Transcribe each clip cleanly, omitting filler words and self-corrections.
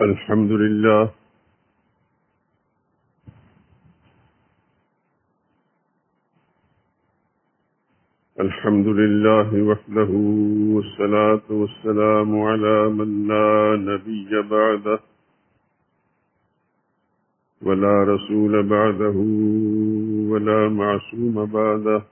الحمد لله وحده، والصلاة والسلام على من لا نبي بعده ولا رسول بعده ولا معصوم بعده.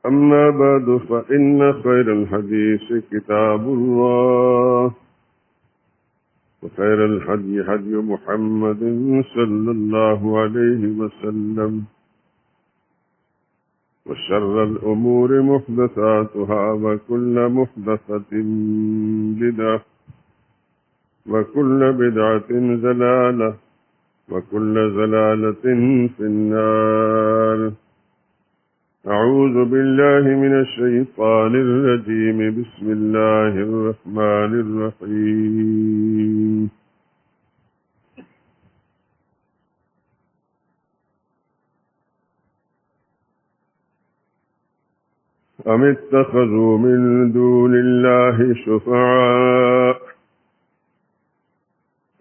أما بعد، فإن خير الحديث كتاب الله، وخير الهدي هدي محمد صلى الله عليه وسلم، وشر الأمور محدثاتها، وكل محدثة بدعة، وكل بدعة ضلالة، وكل ضلالة في النار. أعوذ بالله من الشيطان الرجيم. بسم الله الرحمن الرحيم. أم اتخذوا من دون الله شفعاء،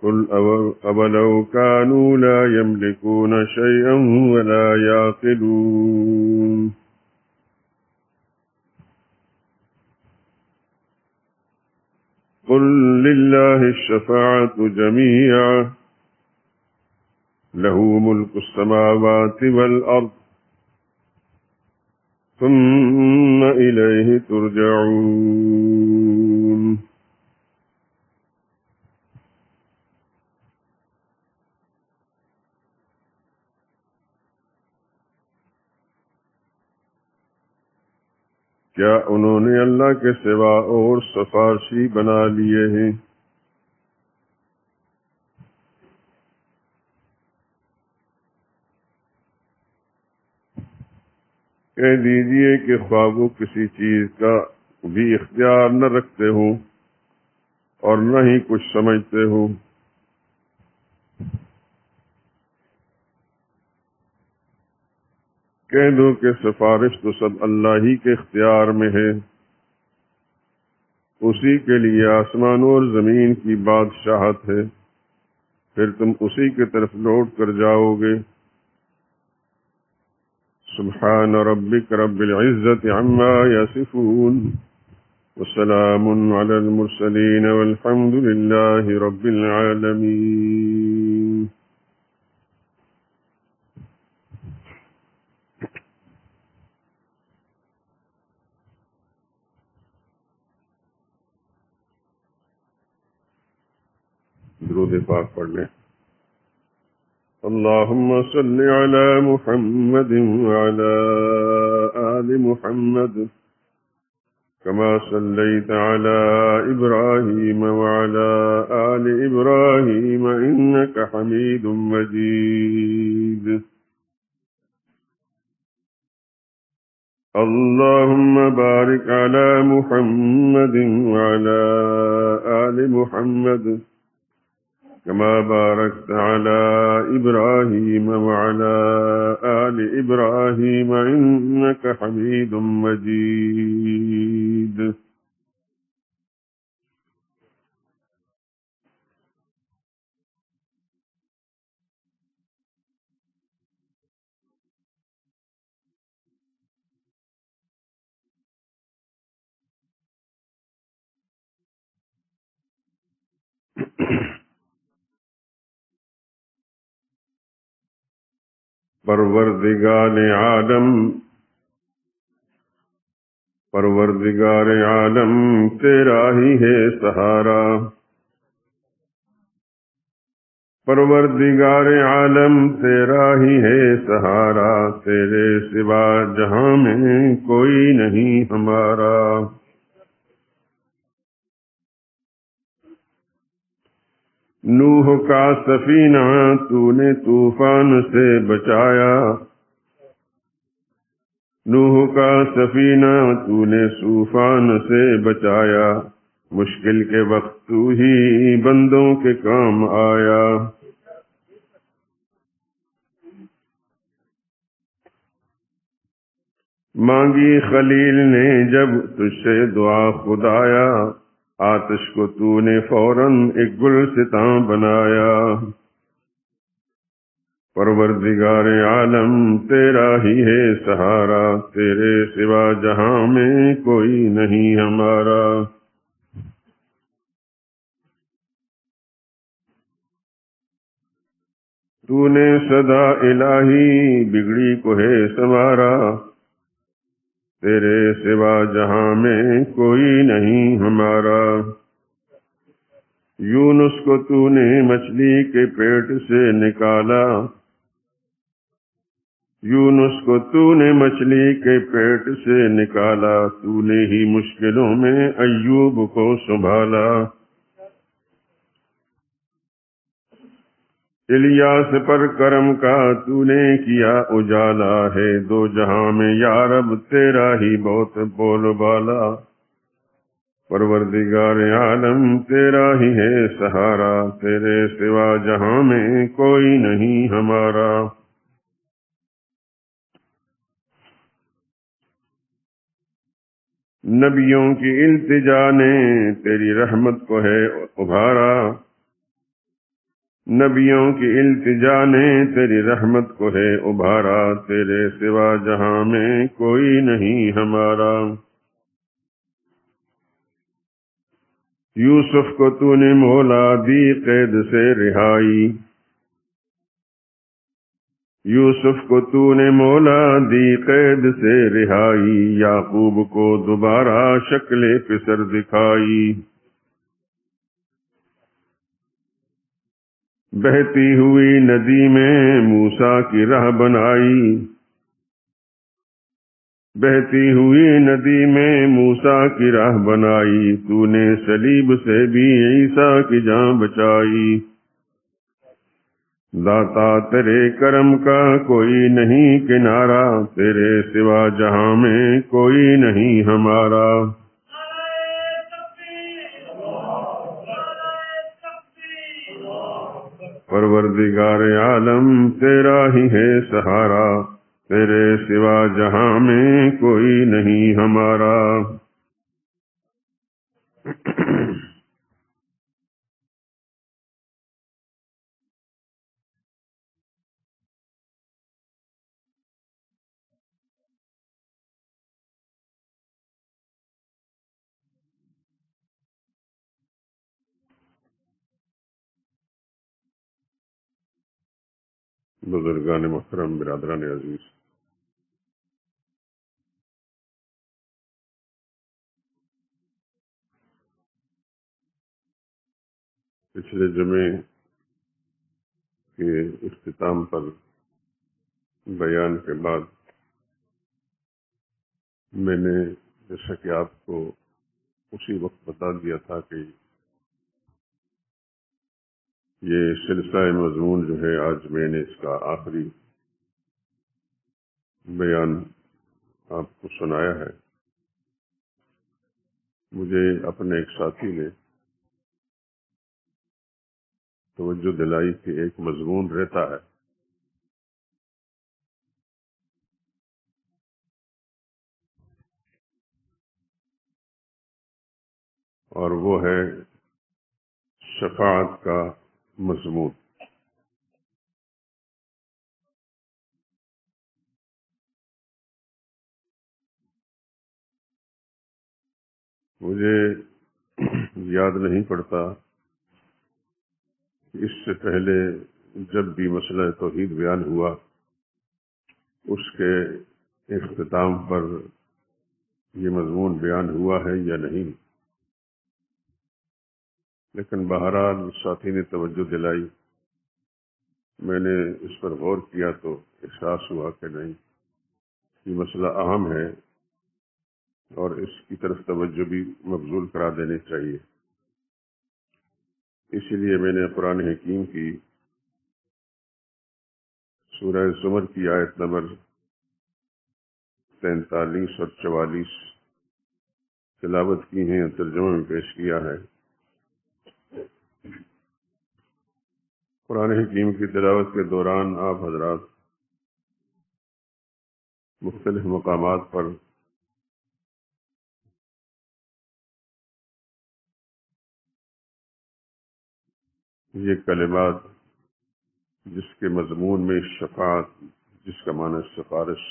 قل أولو كانوا لا يملكون شيئا ولا يعقلون. قل لله الشفاعة جميعا، له ملك السماوات والأرض، ثم إليه ترجعون. کیا انہوں نے اللہ کے سوا اور سفارشی بنا لیے ہیں؟ کہہ دیجئے کہ خواہ وہ کسی چیز کا بھی اختیار نہ رکھتے ہوں اور نہ ہی کچھ سمجھتے ہوں، کہہ دو کہ سفارش تو سب اللہ ہی کے اختیار میں ہے، اسی کے لیے آسمانوں اور زمین کی بادشاہت ہے، پھر تم اسی کی طرف لوٹ کر جاؤ گے۔ سبحان ربک رب العزت عما یصفون، وسلام علی المرسلین، والحمد للہ رب العالمین۔ درود پاک پڑھ لیں۔ اللهم صل على محمد وعلى آل محمد كما صليت على إبراهيم وعلى آل إبراهيم إنك حميد مجيد۔ اللهم بارك على محمد وعلى آل محمد كما باركت على إبراهيم وعلى آل إبراهيم إنك حميد مجيد۔ پروردگار عالم تیرا ہی ہے سہارا، پروردگار عالم تیرا ہی ہے سہارا، تیرے سوا جہاں میں کوئی نہیں ہمارا۔ نوح کا سفینہ تو نے طوفان سے بچایا، نوح کا سفینہ تو نے طوفان سے بچایا، مشکل کے وقت تو ہی بندوں کے کام آیا۔ مانگی خلیل نے جب تجھ سے دعا خدایا، آتش کو تو نے فوراً ایک گلستاں بنایا۔ پروردگار عالم تیرا ہی ہے سہارا، تیرے سوا جہاں میں کوئی نہیں ہمارا۔ تو نے صدا الہی بگڑی کو ہے سنوارا، تیرے سوا جہاں میں کوئی نہیں ہمارا۔ یونس کو تو نے مچھلی کے پیٹ سے نکالا، یونس کو تو نے مچھلی کے پیٹ سے نکالا، تو نے ہی مشکلوں میں ایوب کو سنبھالا۔ الیاس پر کرم کا تو نے کیا اجالا ہے، دو جہاں میں یا رب تیرا ہی بہت بول بالا۔ پروردگار عالم تیرا ہی ہے سہارا، تیرے سوا جہاں میں کوئی نہیں ہمارا۔ نبیوں کی التجا نے تیری رحمت کو ہے ابھارا، نبیوں کی التجا نے تیری رحمت کو ہے ابھارا، تیرے سوا جہاں میں کوئی نہیں ہمارا۔ یوسف کو تو نے مولا دی قید سے رہائی، یوسف کو تو نے مولا دی قید سے رہائی، یعقوب کو دوبارہ شکل پسر دکھائی۔ بہتی ہوئی ندی میں موسیٰ کی راہ بنائی، بہتی ہوئی ندی میں موسیٰ کی راہ بنائی، تو نے صلیب سے بھی عیسیٰ کی جان بچائی۔ داتا تیرے کرم کا کوئی نہیں کنارہ، تیرے سوا جہاں میں کوئی نہیں ہمارا۔ پروردگار عالم تیرا ہی ہے سہارا، تیرے سوا جہاں میں کوئی نہیں ہمارا۔ بزرگان محترم، برادران عزیز، پچھلے جمعے کے اختتام پر بیان کے بعد میں نے جیسا کہ آپ کو اسی وقت بتا دیا تھا کہ یہ سلسلہ مضمون جو ہے آج میں نے اس کا آخری بیان آپ کو سنایا ہے۔ مجھے اپنے ایک ساتھی نے توجہ دلائی کہ ایک مضمون رہتا ہے، اور وہ ہے شفاعت کا مضمون۔ مجھے یاد نہیں پڑتا کہ اس سے پہلے جب بھی مسئلہ توحید بیان ہوا اس کے اختتام پر یہ مضمون بیان ہوا ہے یا نہیں، لیکن بہرحال ساتھی نے توجہ دلائی، میں نے اس پر غور کیا تو احساس ہوا کہ نہیں، یہ مسئلہ اہم ہے اور اس کی طرف توجہ بھی مبذول کرا دینی چاہیے۔ اسی لیے میں نے قرآن حکیم کی سورہ زمر کی آیت نمبر 43 اور 44 تلاوت کی ہیں، ترجمہ میں پیش کیا ہے۔ قرآن حکیم کی تلاوت کے دوران آپ حضرات مختلف مقامات پر یہ کلمات جس کے مضمون میں شفاعت، جس کا معنی سفارش،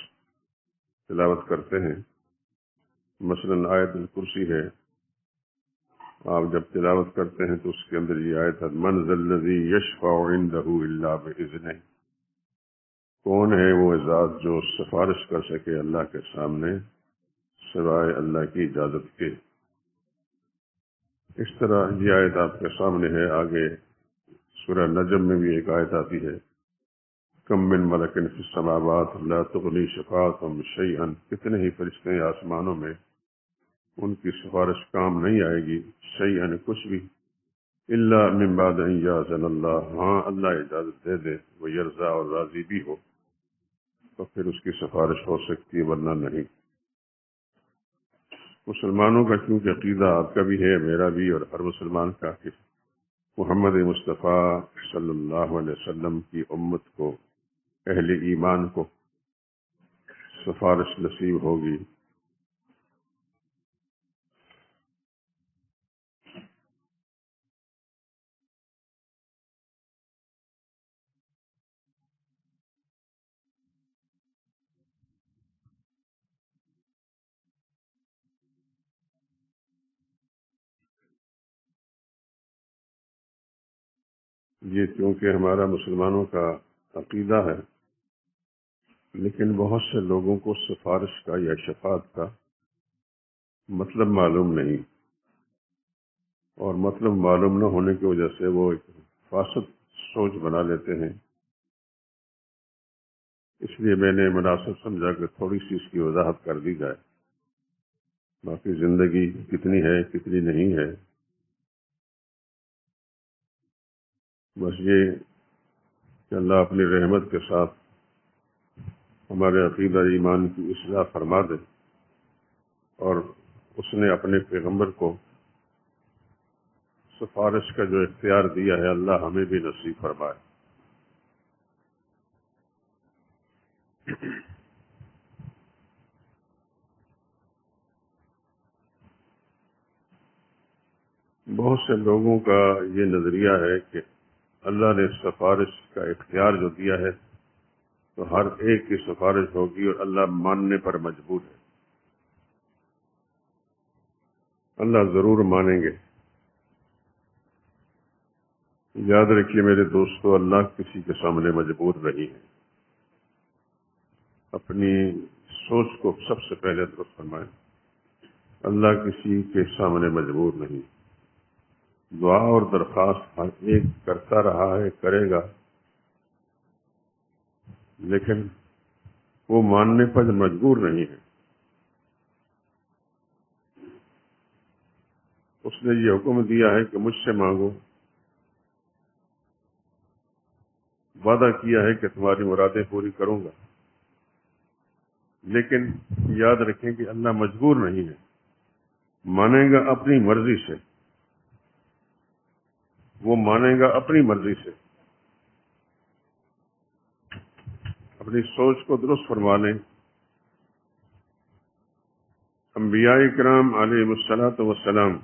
تلاوت کرتے ہیں. مثلاً آیت الکرسی ہے، آپ جب تلاوت کرتے ہیں تو اس کے اندر یہ آیت ہے من ذا الذی یشفع عنده الا باذنہ، کون ہے وہ ذات جو سفارش کر سکے اللہ کے سامنے سوائے اللہ کی اجازت کے. اس طرح یہ آیت آپ کے سامنے ہے. آگے سورہ نجم میں بھی ایک آیت آتی ہے کم من ملک فی السماوات لا تغنی شفاعتهم شیئا، کتنے ہی فرشتے ہیں آسمانوں میں، ان کی سفارش کام نہیں آئے گی، شیئا کچھ بھی، الا من بعد ان یاذن اللہ، ہاں اللہ اجازت دے دے، وہ یرضا اور راضی بھی ہو تو پھر اس کی سفارش ہو سکتی ہے، ورنہ نہیں. مسلمانوں کا کیونکہ عقیدہ آپ کا بھی ہے، میرا بھی، اور ہر مسلمان کا، کہ محمد مصطفیٰ صلی اللہ علیہ وسلم کی امت کو، اہل ایمان کو سفارش نصیب ہوگی. یہ چونکہ ہمارا مسلمانوں کا عقیدہ ہے، لیکن بہت سے لوگوں کو سفارش کا یا شفاعت کا مطلب معلوم نہیں، اور مطلب معلوم نہ ہونے کی وجہ سے وہ ایک فاسد سوچ بنا لیتے ہیں. اس لیے میں نے مناسب سمجھا کہ تھوڑی سی اس کی وضاحت کر دی جائے. باقی زندگی کتنی ہے کتنی نہیں ہے، بس یہ کہ اللہ اپنی رحمت کے ساتھ ہمارے عقیدہ ایمان کی اصلاح فرما دے، اور اس نے اپنے پیغمبر کو سفارش کا جو اختیار دیا ہے اللہ ہمیں بھی نصیب فرمائے. بہت سے لوگوں کا یہ نظریہ ہے کہ اللہ نے سفارش کا اختیار جو دیا ہے تو ہر ایک کی سفارش ہوگی اور اللہ ماننے پر مجبور ہے. اللہ ضرور مانیں گے. یاد رکھیے میرے دوستو، اللہ کسی کے سامنے مجبور نہیں ہے. اپنی سوچ کو سب سے پہلے درست فرمائیں. اللہ کسی کے سامنے مجبور نہیں. دعا اور درخواست ہر ایک کرتا رہا ہے، کرے گا، لیکن وہ ماننے پر مجبور نہیں ہے. اس نے یہ حکم دیا ہے کہ مجھ سے مانگو، وعدہ کیا ہے کہ تمہاری مرادیں پوری کروں گا. لیکن یاد رکھیں کہ اللہ مجبور نہیں ہے، مانے گا اپنی مرضی سے. وہ مانے گا اپنی مرضی سے. اپنی سوچ کو درست فرما لیں. انبیاء کرام علیہ الصلوۃ والسلام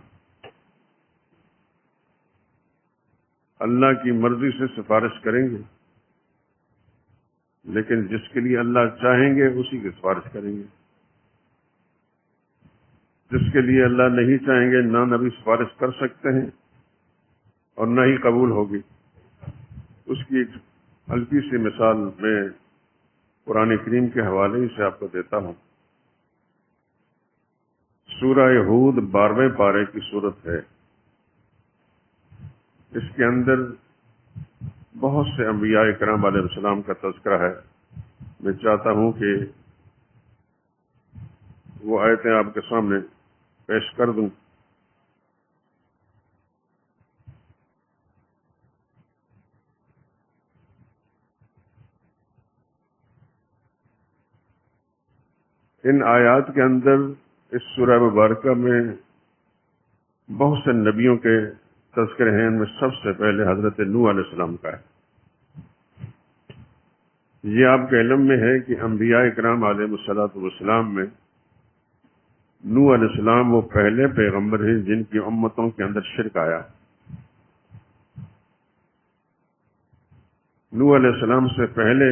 اللہ کی مرضی سے سفارش کریں گے، لیکن جس کے لیے اللہ چاہیں گے اسی کی سفارش کریں گے. جس کے لیے اللہ نہیں چاہیں گے نہ نبی سفارش کر سکتے ہیں اور نہ ہی قبول ہوگی. اس کی ایک ہلکی سی مثال میں قرآن کریم کے حوالے سے آپ کو دیتا ہوں. سورہ ہود 12ویں پارے کی صورت ہے. اس کے اندر بہت سے انبیاء کرام علیہ السلام کا تذکرہ ہے. میں چاہتا ہوں کہ وہ آیتیں آپ کے سامنے پیش کر دوں. ان آیات کے اندر اس سورہ مبارکہ میں بہت سے نبیوں کے تذکرے ہیں. ان میں سب سے پہلے حضرت نوح علیہ السلام کا ہے. یہ آپ کے علم میں ہے کہ انبیاء اکرام علیہ الصلوۃ والسلام میں نوح علیہ السلام وہ پہلے پیغمبر ہیں جن کی امتوں کے اندر شرک آیا. نوح علیہ السلام سے پہلے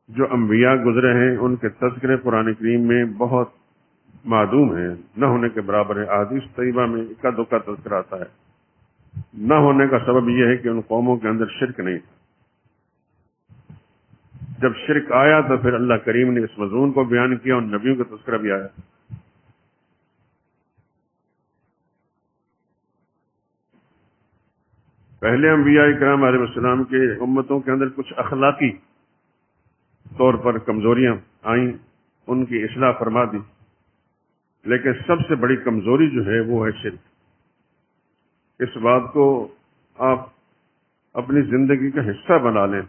جو انبیاء گزرے ہیں ان کے تذکرے قرآن کریم میں بہت معدوم ہیں، نہ ہونے کے برابر ہے. احادیث طیبہ میں اکا دکا تذکرہ آتا ہے. نہ ہونے کا سبب یہ ہے کہ ان قوموں کے اندر شرک نہیں تھا. جب شرک آیا تو پھر اللہ کریم نے اس مضمون کو بیان کیا اور نبیوں کا تذکرہ بھی آیا. پہلے انبیاء کرام علیہ السلام کے امتوں کے اندر کچھ اخلاقی طور پر کمزوریاں آئیں، ان کی اصلاح فرما دی، لیکن سب سے بڑی کمزوری جو ہے وہ ہے شرک. اس بات کو آپ اپنی زندگی کا حصہ بنا لیں.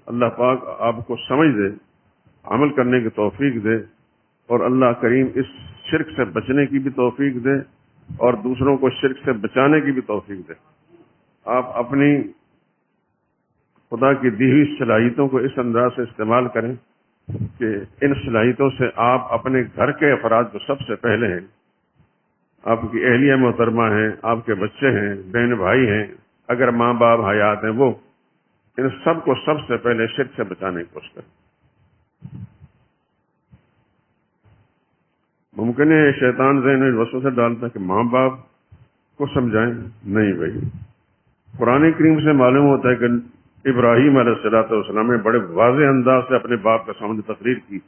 اللہ پاک آپ کو سمجھ دے، عمل کرنے کی توفیق دے، اور اللہ کریم اس شرک سے بچنے کی بھی توفیق دے اور دوسروں کو شرک سے بچانے کی بھی توفیق دے. آپ اپنی خدا کی دی ہوئی صلاحیتوں کو اس انداز سے استعمال کریں کہ ان صلاحیتوں سے آپ اپنے گھر کے افراد جو سب سے پہلے ہیں، آپ کی اہلیہ محترمہ ہیں، آپ کے بچے ہیں، بہن بھائی ہیں، اگر ماں باپ حیات ہیں، وہ ان سب کو سب سے پہلے شرک سے بچانے کی کوشش کریں. ممکن ہے شیطان ذہن میں وسوسہ ڈالتا ہے کہ ماں باپ کو سمجھائیں. نہیں بھائی، قرآن کریم سے معلوم ہوتا ہے کہ ابراہیم علیہ السلام نے بڑے واضح انداز سے اپنے باپ کے سامنے تقریر کی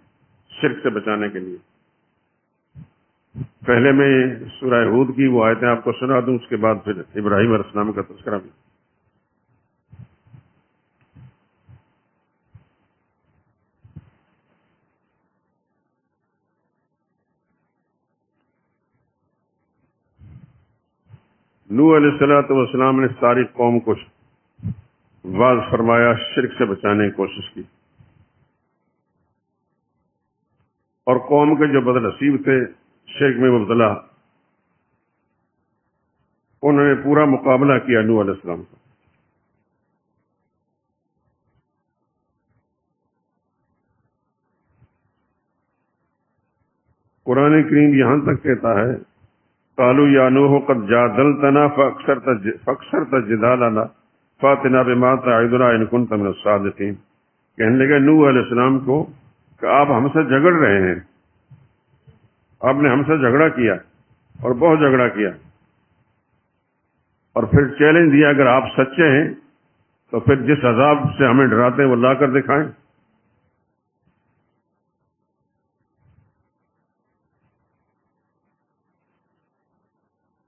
شرک سے بچانے کے لیے. پہلے میں سورہ ہود کی وہ آیتیں آپ کو سنا دوں، اس کے بعد پھر ابراہیم علیہ السلام کا تذکرہ بھی. نوح علیہ السلام نے ساری قوم کو واضح فرمایا، شرک سے بچانے کی کوشش کی، اور قوم کے جو بد نصیب تھے شرک میں مبتلا، انہوں نے پورا مقابلہ کیا نوح علیہ السلام کا. قرآن کریم یہاں تک کہتا ہے قالوا یا نوح قد جادلتنا فاکثرت جدالنا فاتنا بما تعدنا ان كنت من الصادقین. کہنے لگے نوح علیہ السلام کو کہ آپ ہم سے جھگڑ رہے ہیں، آپ نے ہم سے جھگڑا کیا اور بہت جھگڑا کیا، اور پھر چیلنج دیا اگر آپ سچے ہیں تو پھر جس عذاب سے ہمیں ڈراتے ہیں وہ لا کر دکھائیں.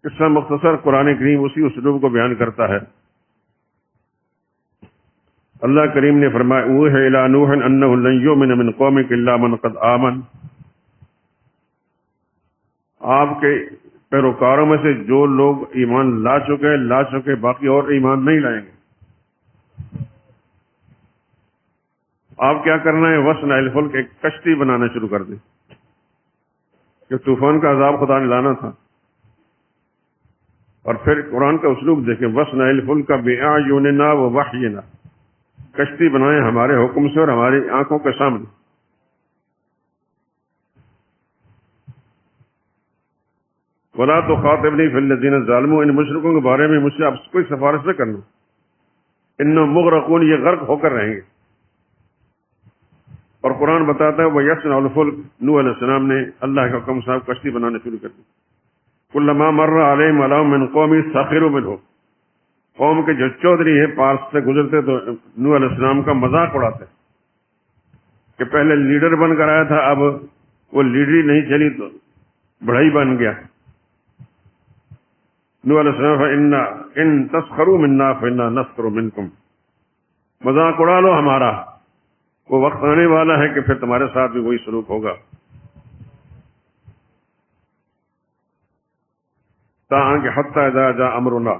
قصہ مختصر قرآن کریم اسی اسلوب کو بیان کرتا ہے. اللہ کریم نے فرمایا اوحی الی نوح انہ لن یؤمن من قومک الا من قد آمن. آپ کے پیروکاروں میں سے جو لوگ ایمان لا چکے باقی اور ایمان نہیں لائیں گے. آپ کیا کرنا ہے؟ وصنع الفلک، ایک کشتی بنانا شروع کر دیں، کہ طوفان کا عذاب خدا نے لانا تھا. اور پھر قرآن کا اسلوب دیکھیں، وصنع الفلک بأعیننا ووحینا، کشتی بنائیں ہمارے حکم سے اور ہماری آنکھوں کے سامنے. ولا تخاطبنی فی الذین ظلموا، ان مشرکوں کے بارے میں مجھ سے آپ کوئی سفارش نہ کرنا، انہم مغرقون، یہ غرق ہو کر رہیں گے. اور قرآن بتاتا ہے وَيَصْنَعُ الْفُلْكَ، نوح علیہ السلام نے اللہ کے حکم صاحب کشتی بنانا شروع کر دی. كُلَّمَا مَرَّ عَلَيْهِمْ مَلَأٌ مِّن قَوْمِهِ سَخِرُوا مِنْهُ، قوم کے جو چودھری ہیں پاس سے گزرتے تو نوح علیہ السلام کا مذاق اڑاتے کہ پہلے لیڈر بن کر آیا تھا، اب وہ لیڈری نہیں چلی تو بڑھائی بن گیا. نوح علیہ السلام إِن تَسْخَرُوا مِنَّا فَإِنَّا نَسْخَرُ مِنْكُمْ، مذاق اڑا لو ہمارا، وہ وقت آنے والا ہے کہ پھر تمہارے ساتھ بھی وہی سلوک ہوگا. تاکہ حتی اذا جاء امرنا،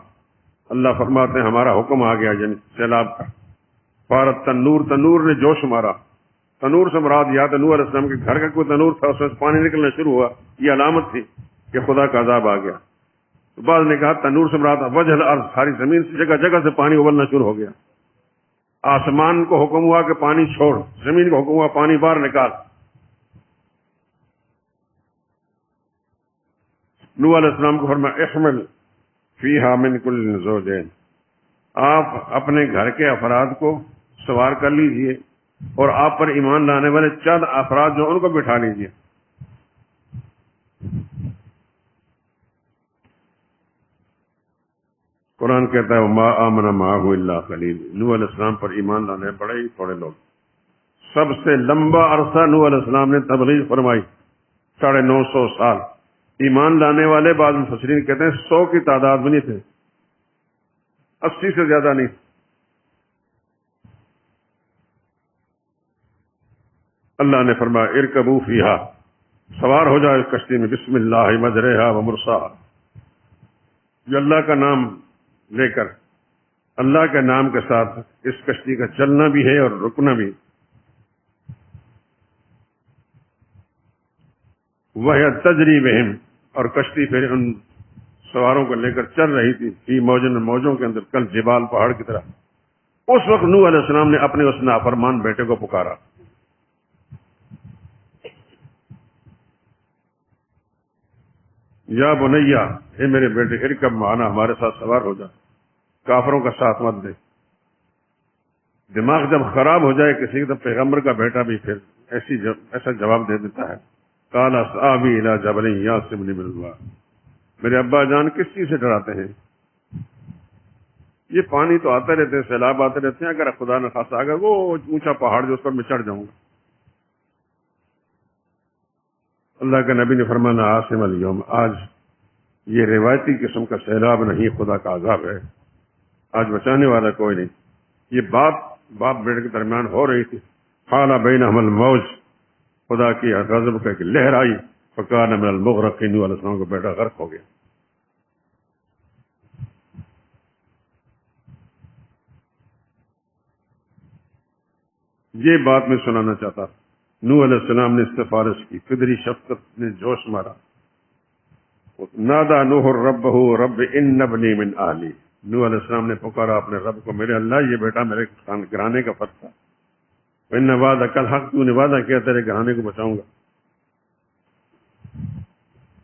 اللہ فرماتے ہیں ہمارا حکم آ گیا، یعنی سیلاب کا. فارت تنور نے جوش مارا. تنور سے مراد یاد ہے نوح علیہ السلام کے گھر کا کوئی تنور تھا، اس میں پانی نکلنا شروع ہوا، یہ علامت تھی کہ خدا کا عذاب آ گیا. بعض نے کہا تنور سے مراد وجہ الارض، ساری زمین سے جگہ جگہ سے پانی ابلنا شروع ہو گیا. آسمان کو حکم ہوا کہ پانی چھوڑ، زمین کو حکم ہوا پانی باہر نکال۔ نوح علیہ السلام کو فرمایا احمل فیہا من کل زوجین، آپ اپنے گھر کے افراد کو سوار کر لیجئے اور آپ پر ایمان لانے والے چند افراد جو ان کو بٹھا لیجئے۔ قرآن کہتا ہے وما آمن معہ الا قلیل، نوح علیہ السلام پر ایمان لانے پڑے ہی تھوڑے لوگ۔ سب سے لمبا عرصہ نوح علیہ السلام نے تبلیغ فرمائی، 950 سال۔ ایمان لانے والے بعض مفسرین کہتے ہیں 100 کی تعداد میں نہیں تھے، 80 سے زیادہ نہیں۔ اللہ نے فرمایا ارکبوا فیہا، سوار ہو جائے اس کشتی میں، بسم اللہ مجریہا و مرساہا، جو اللہ کا نام لے کر، اللہ کے نام کے ساتھ اس کشتی کا چلنا بھی ہے اور رکنا بھی۔ وَهِيَ تَجْرِي بِهِمْ، اور کشتی پھر ان سواروں کو لے کر چل رہی تھی، فی موجن، موجوں کے اندر، کل جبال، پہاڑ کی طرح۔ اس وقت نوح علیہ السلام نے اپنے اس نافرمان بیٹے کو پکارا، یا بنیا، اے میرے بیٹے، ارکب معنا، ہمارے ساتھ سوار ہو جا، کافروں کا ساتھ مت دے۔ دماغ جب خراب ہو جائے کسی کا، پیغمبر کا بیٹا بھی پھر ایسا جواب دے دیتا ہے۔ قال سآوی الی جبل یعصمنی من الماء، میرے ابا جان کس چیز سے ڈراتے ہیں؟ یہ پانی تو آتے رہتے ہیں، سیلاب آتے رہتے ہیں، اگر خدا نخواستہ اگر وہ اونچا پہاڑ جو اس پر میں چڑھ جاؤں گا۔ اللہ کے نبی نے فرمایا عاصم اليوم، آج یہ روایتی قسم کا سیلاب نہیں، خدا کا عذاب ہے، آج بچانے والا کوئی نہیں۔ یہ بات باپ بیٹے کے درمیان ہو رہی تھی، حال بینہم الموج، خدا کی غضب کا ایک لہر آئی، فکان من المغرقین، نوح علیہ السلام کا بیٹا غرق ہو گیا۔ یہ بات میں سنانا چاہتا، نوح علیہ السلام نے سفارش کی، فدری شفقت نے جوش مارا۔ نادا نوح ربہ رب ان ابنی من اہلی، نوح علیہ السلام نے پکارا اپنے رب کو، میرے اللہ یہ بیٹا میرے گھرانے کا فرد تھا، ان وعدک الحق، تو نے وعدہ کیا تیرے گھرانے کو بچاؤں گا۔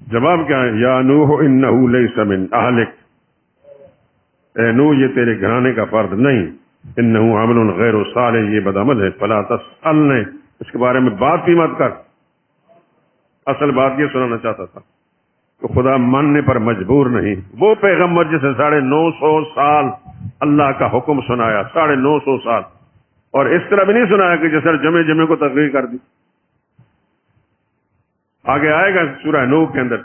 جواب کیا ہے؟ یا نوح انہ لیس من اہلک، اے نوح یہ تیرے گھرانے کا فرد نہیں، انہ عمل غیر صالح، یہ بدعمل ہے، فلا تسألنی، اس کے بارے میں بات بھی مت کر۔ اصل بات یہ سنانا چاہتا تھا کہ خدا ماننے پر مجبور نہیں۔ وہ پیغمبر جسے 950 سال اللہ کا حکم سنایا، 950 سال، اور اس طرح بھی نہیں سنایا کہ جیسے جمعے کو تقریر کر دی۔ آگے آئے گا سورہ نوح کے اندر،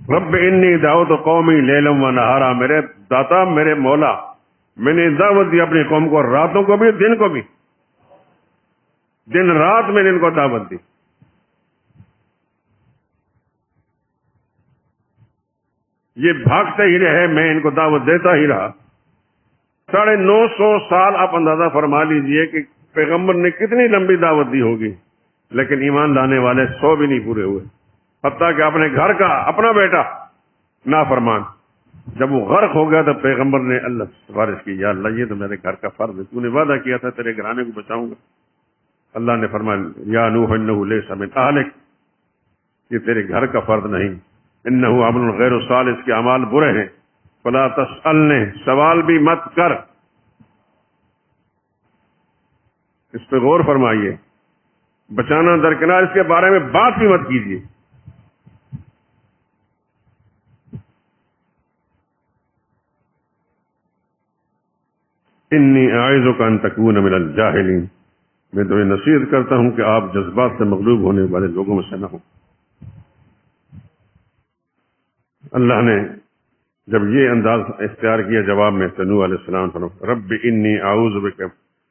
رب انی دعوت قومی لیلا و نہارا، میرے داتا، میرے مولا، میں نے دعوت دی اپنی قوم کو، راتوں کو بھی دن کو بھی، دن رات میں نے ان کو دعوت دی۔ یہ بھاگتے ہی رہے، میں ان کو دعوت دیتا ہی رہا۔ 950 سال آپ اندازہ فرما لیجئے کہ پیغمبر نے کتنی لمبی دعوت دی ہوگی، لیکن ایمان لانے والے 100 بھی نہیں پورے ہوئے، حتیٰ کہ اپنے گھر کا اپنا بیٹا نافرمان، جب وہ غرق ہو گیا تو پیغمبر نے اللہ سے سفارش کی، یا اللہ یہ تو میرے گھر کا فرض ہے، تو نے وعدہ کیا تھا تیرے گھرانے کو بچاؤں گا۔ اللہ نے فرمایا یا نوح انہ لیس من اہلک، یہ تیرے گھر کا فرد نہیں، انہ عمل غیر صالح، اس کے اعمال برے ہیں، فلا تسألنی، سوال بھی مت کر۔ اس پہ غور فرمائیے، بچانا درکنار، اس کے بارے میں بات بھی مت کیجیے۔ انی اعوذک ان تکون من الجاہلین، میں تمہیں نصیحت کرتا ہوں کہ آپ جذبات سے مغلوب ہونے والے لوگوں میں سے نہ ہوں۔ اللہ نے جب یہ انداز اختیار کیا جواب میں، تو نوح علیہ السلام فرمایا رب انی اعوذ بک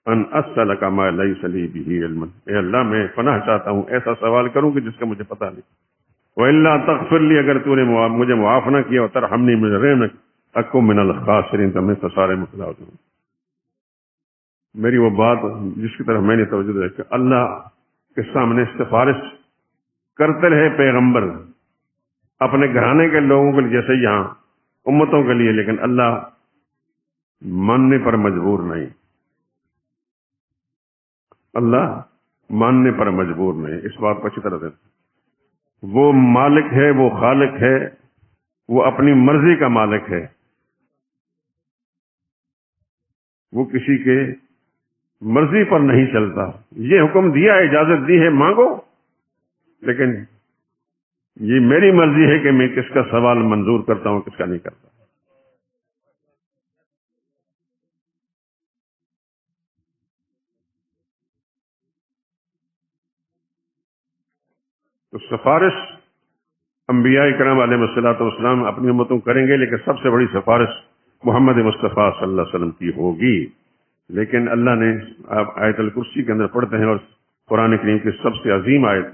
ان اسألک ما لیس لی بہ علم، اے اللہ میں پناہ چاہتا ہوں ایسا سوال کروں کہ جس کا مجھے پتہ نہیں، وَإِلَّا تَغْفِرْ لِي، اگر تو نے مجھے معاف نہ کیا، وَتَرْحَمْنِی، مجھے رحم نہ کیا، اکن من الخاسرین، تو میں خسارے میں مبتلا ہو جاؤں۔ میری وہ بات جس کی طرف میں نے توجہ دی کہ اللہ کے سامنے سفارش کرتے رہے پیغمبر اپنے گھرانے کے لوگوں کے لیے، جیسے یہاں امتوں کے لیے، لیکن اللہ ماننے پر مجبور نہیں۔ اللہ ماننے پر مجبور نہیں، اس بات کو اچھی طرح سے، وہ مالک ہے، وہ خالق ہے، وہ اپنی مرضی کا مالک ہے، وہ کسی کے مرضی پر نہیں چلتا۔ یہ حکم دیا ہے، اجازت دی ہے، مانگو، لیکن یہ میری مرضی ہے کہ میں کس کا سوال منظور کرتا ہوں، کس کا نہیں کرتا۔ تو سفارش انبیاء کرام علیہ الصلوۃ والسلام اپنی امتوں کریں گے، لیکن سب سے بڑی سفارش محمد مصطفیٰ صلی اللہ علیہ وسلم کی ہوگی۔ لیکن اللہ نے، آپ آیت الکرسی کے اندر پڑھتے ہیں، اور قرآن کریم کی سب سے عظیم آیت،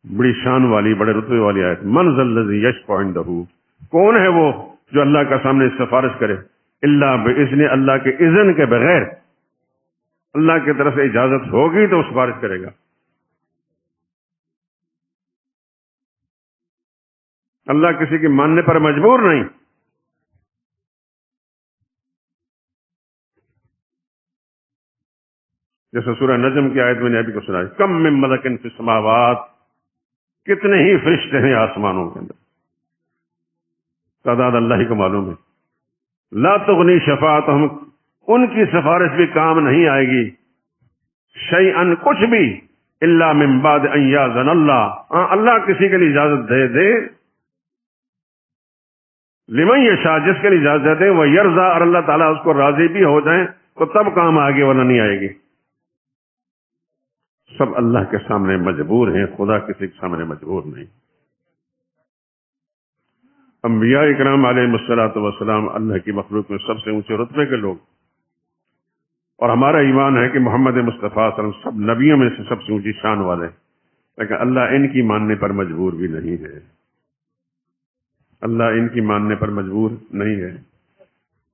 بڑی شان والی، بڑے رتبے والی آیت، من ذا الذی یشفع عندہ، کون ہے وہ جو اللہ کا سامنے سفارش کرے، الا باذن، اللہ کے اذن کے بغیر، اللہ کی طرف سے اجازت ہوگی تو وہ سفارش کرے گا۔ اللہ کسی کے ماننے پر مجبور نہیں۔ جیسے سورہ نجم کی آیت میں نے ابھی کو سنا ہے، کم من ملک فی السماوات، کتنے ہی فرشتے ہیں آسمانوں کے اندر، تعداد اللہ ہی کو معلوم ہے۔ لا تغنی شفاعتہم، ان کی سفارش بھی کام نہیں آئے گی، شیئن، کچھ بھی، الا من بعد ان یاذن اللہ، اللہ کسی کے لیے اجازت دے دے، لمن یشاء، جس کے لیے اجازت دے، وہ یرضا، اور اللہ تعالیٰ اس کو راضی بھی ہو جائیں تو تب کام آئے گی، ورنہ نہیں آئے گی۔ سب اللہ کے سامنے مجبور ہیں، خدا کسی کے سامنے مجبور نہیں۔ انبیاء اکرام علیہ الصلوۃ والسلام اللہ کی مخلوق میں سب سے اونچے رتبے کے لوگ، اور ہمارا ایمان ہے کہ محمد مصطفیٰ صلی اللہ علیہ وسلم سب نبیوں میں سے سب سے اونچی شان والے، لیکن اللہ ان کی ماننے پر مجبور بھی نہیں ہے، اللہ ان کی ماننے پر مجبور نہیں ہے۔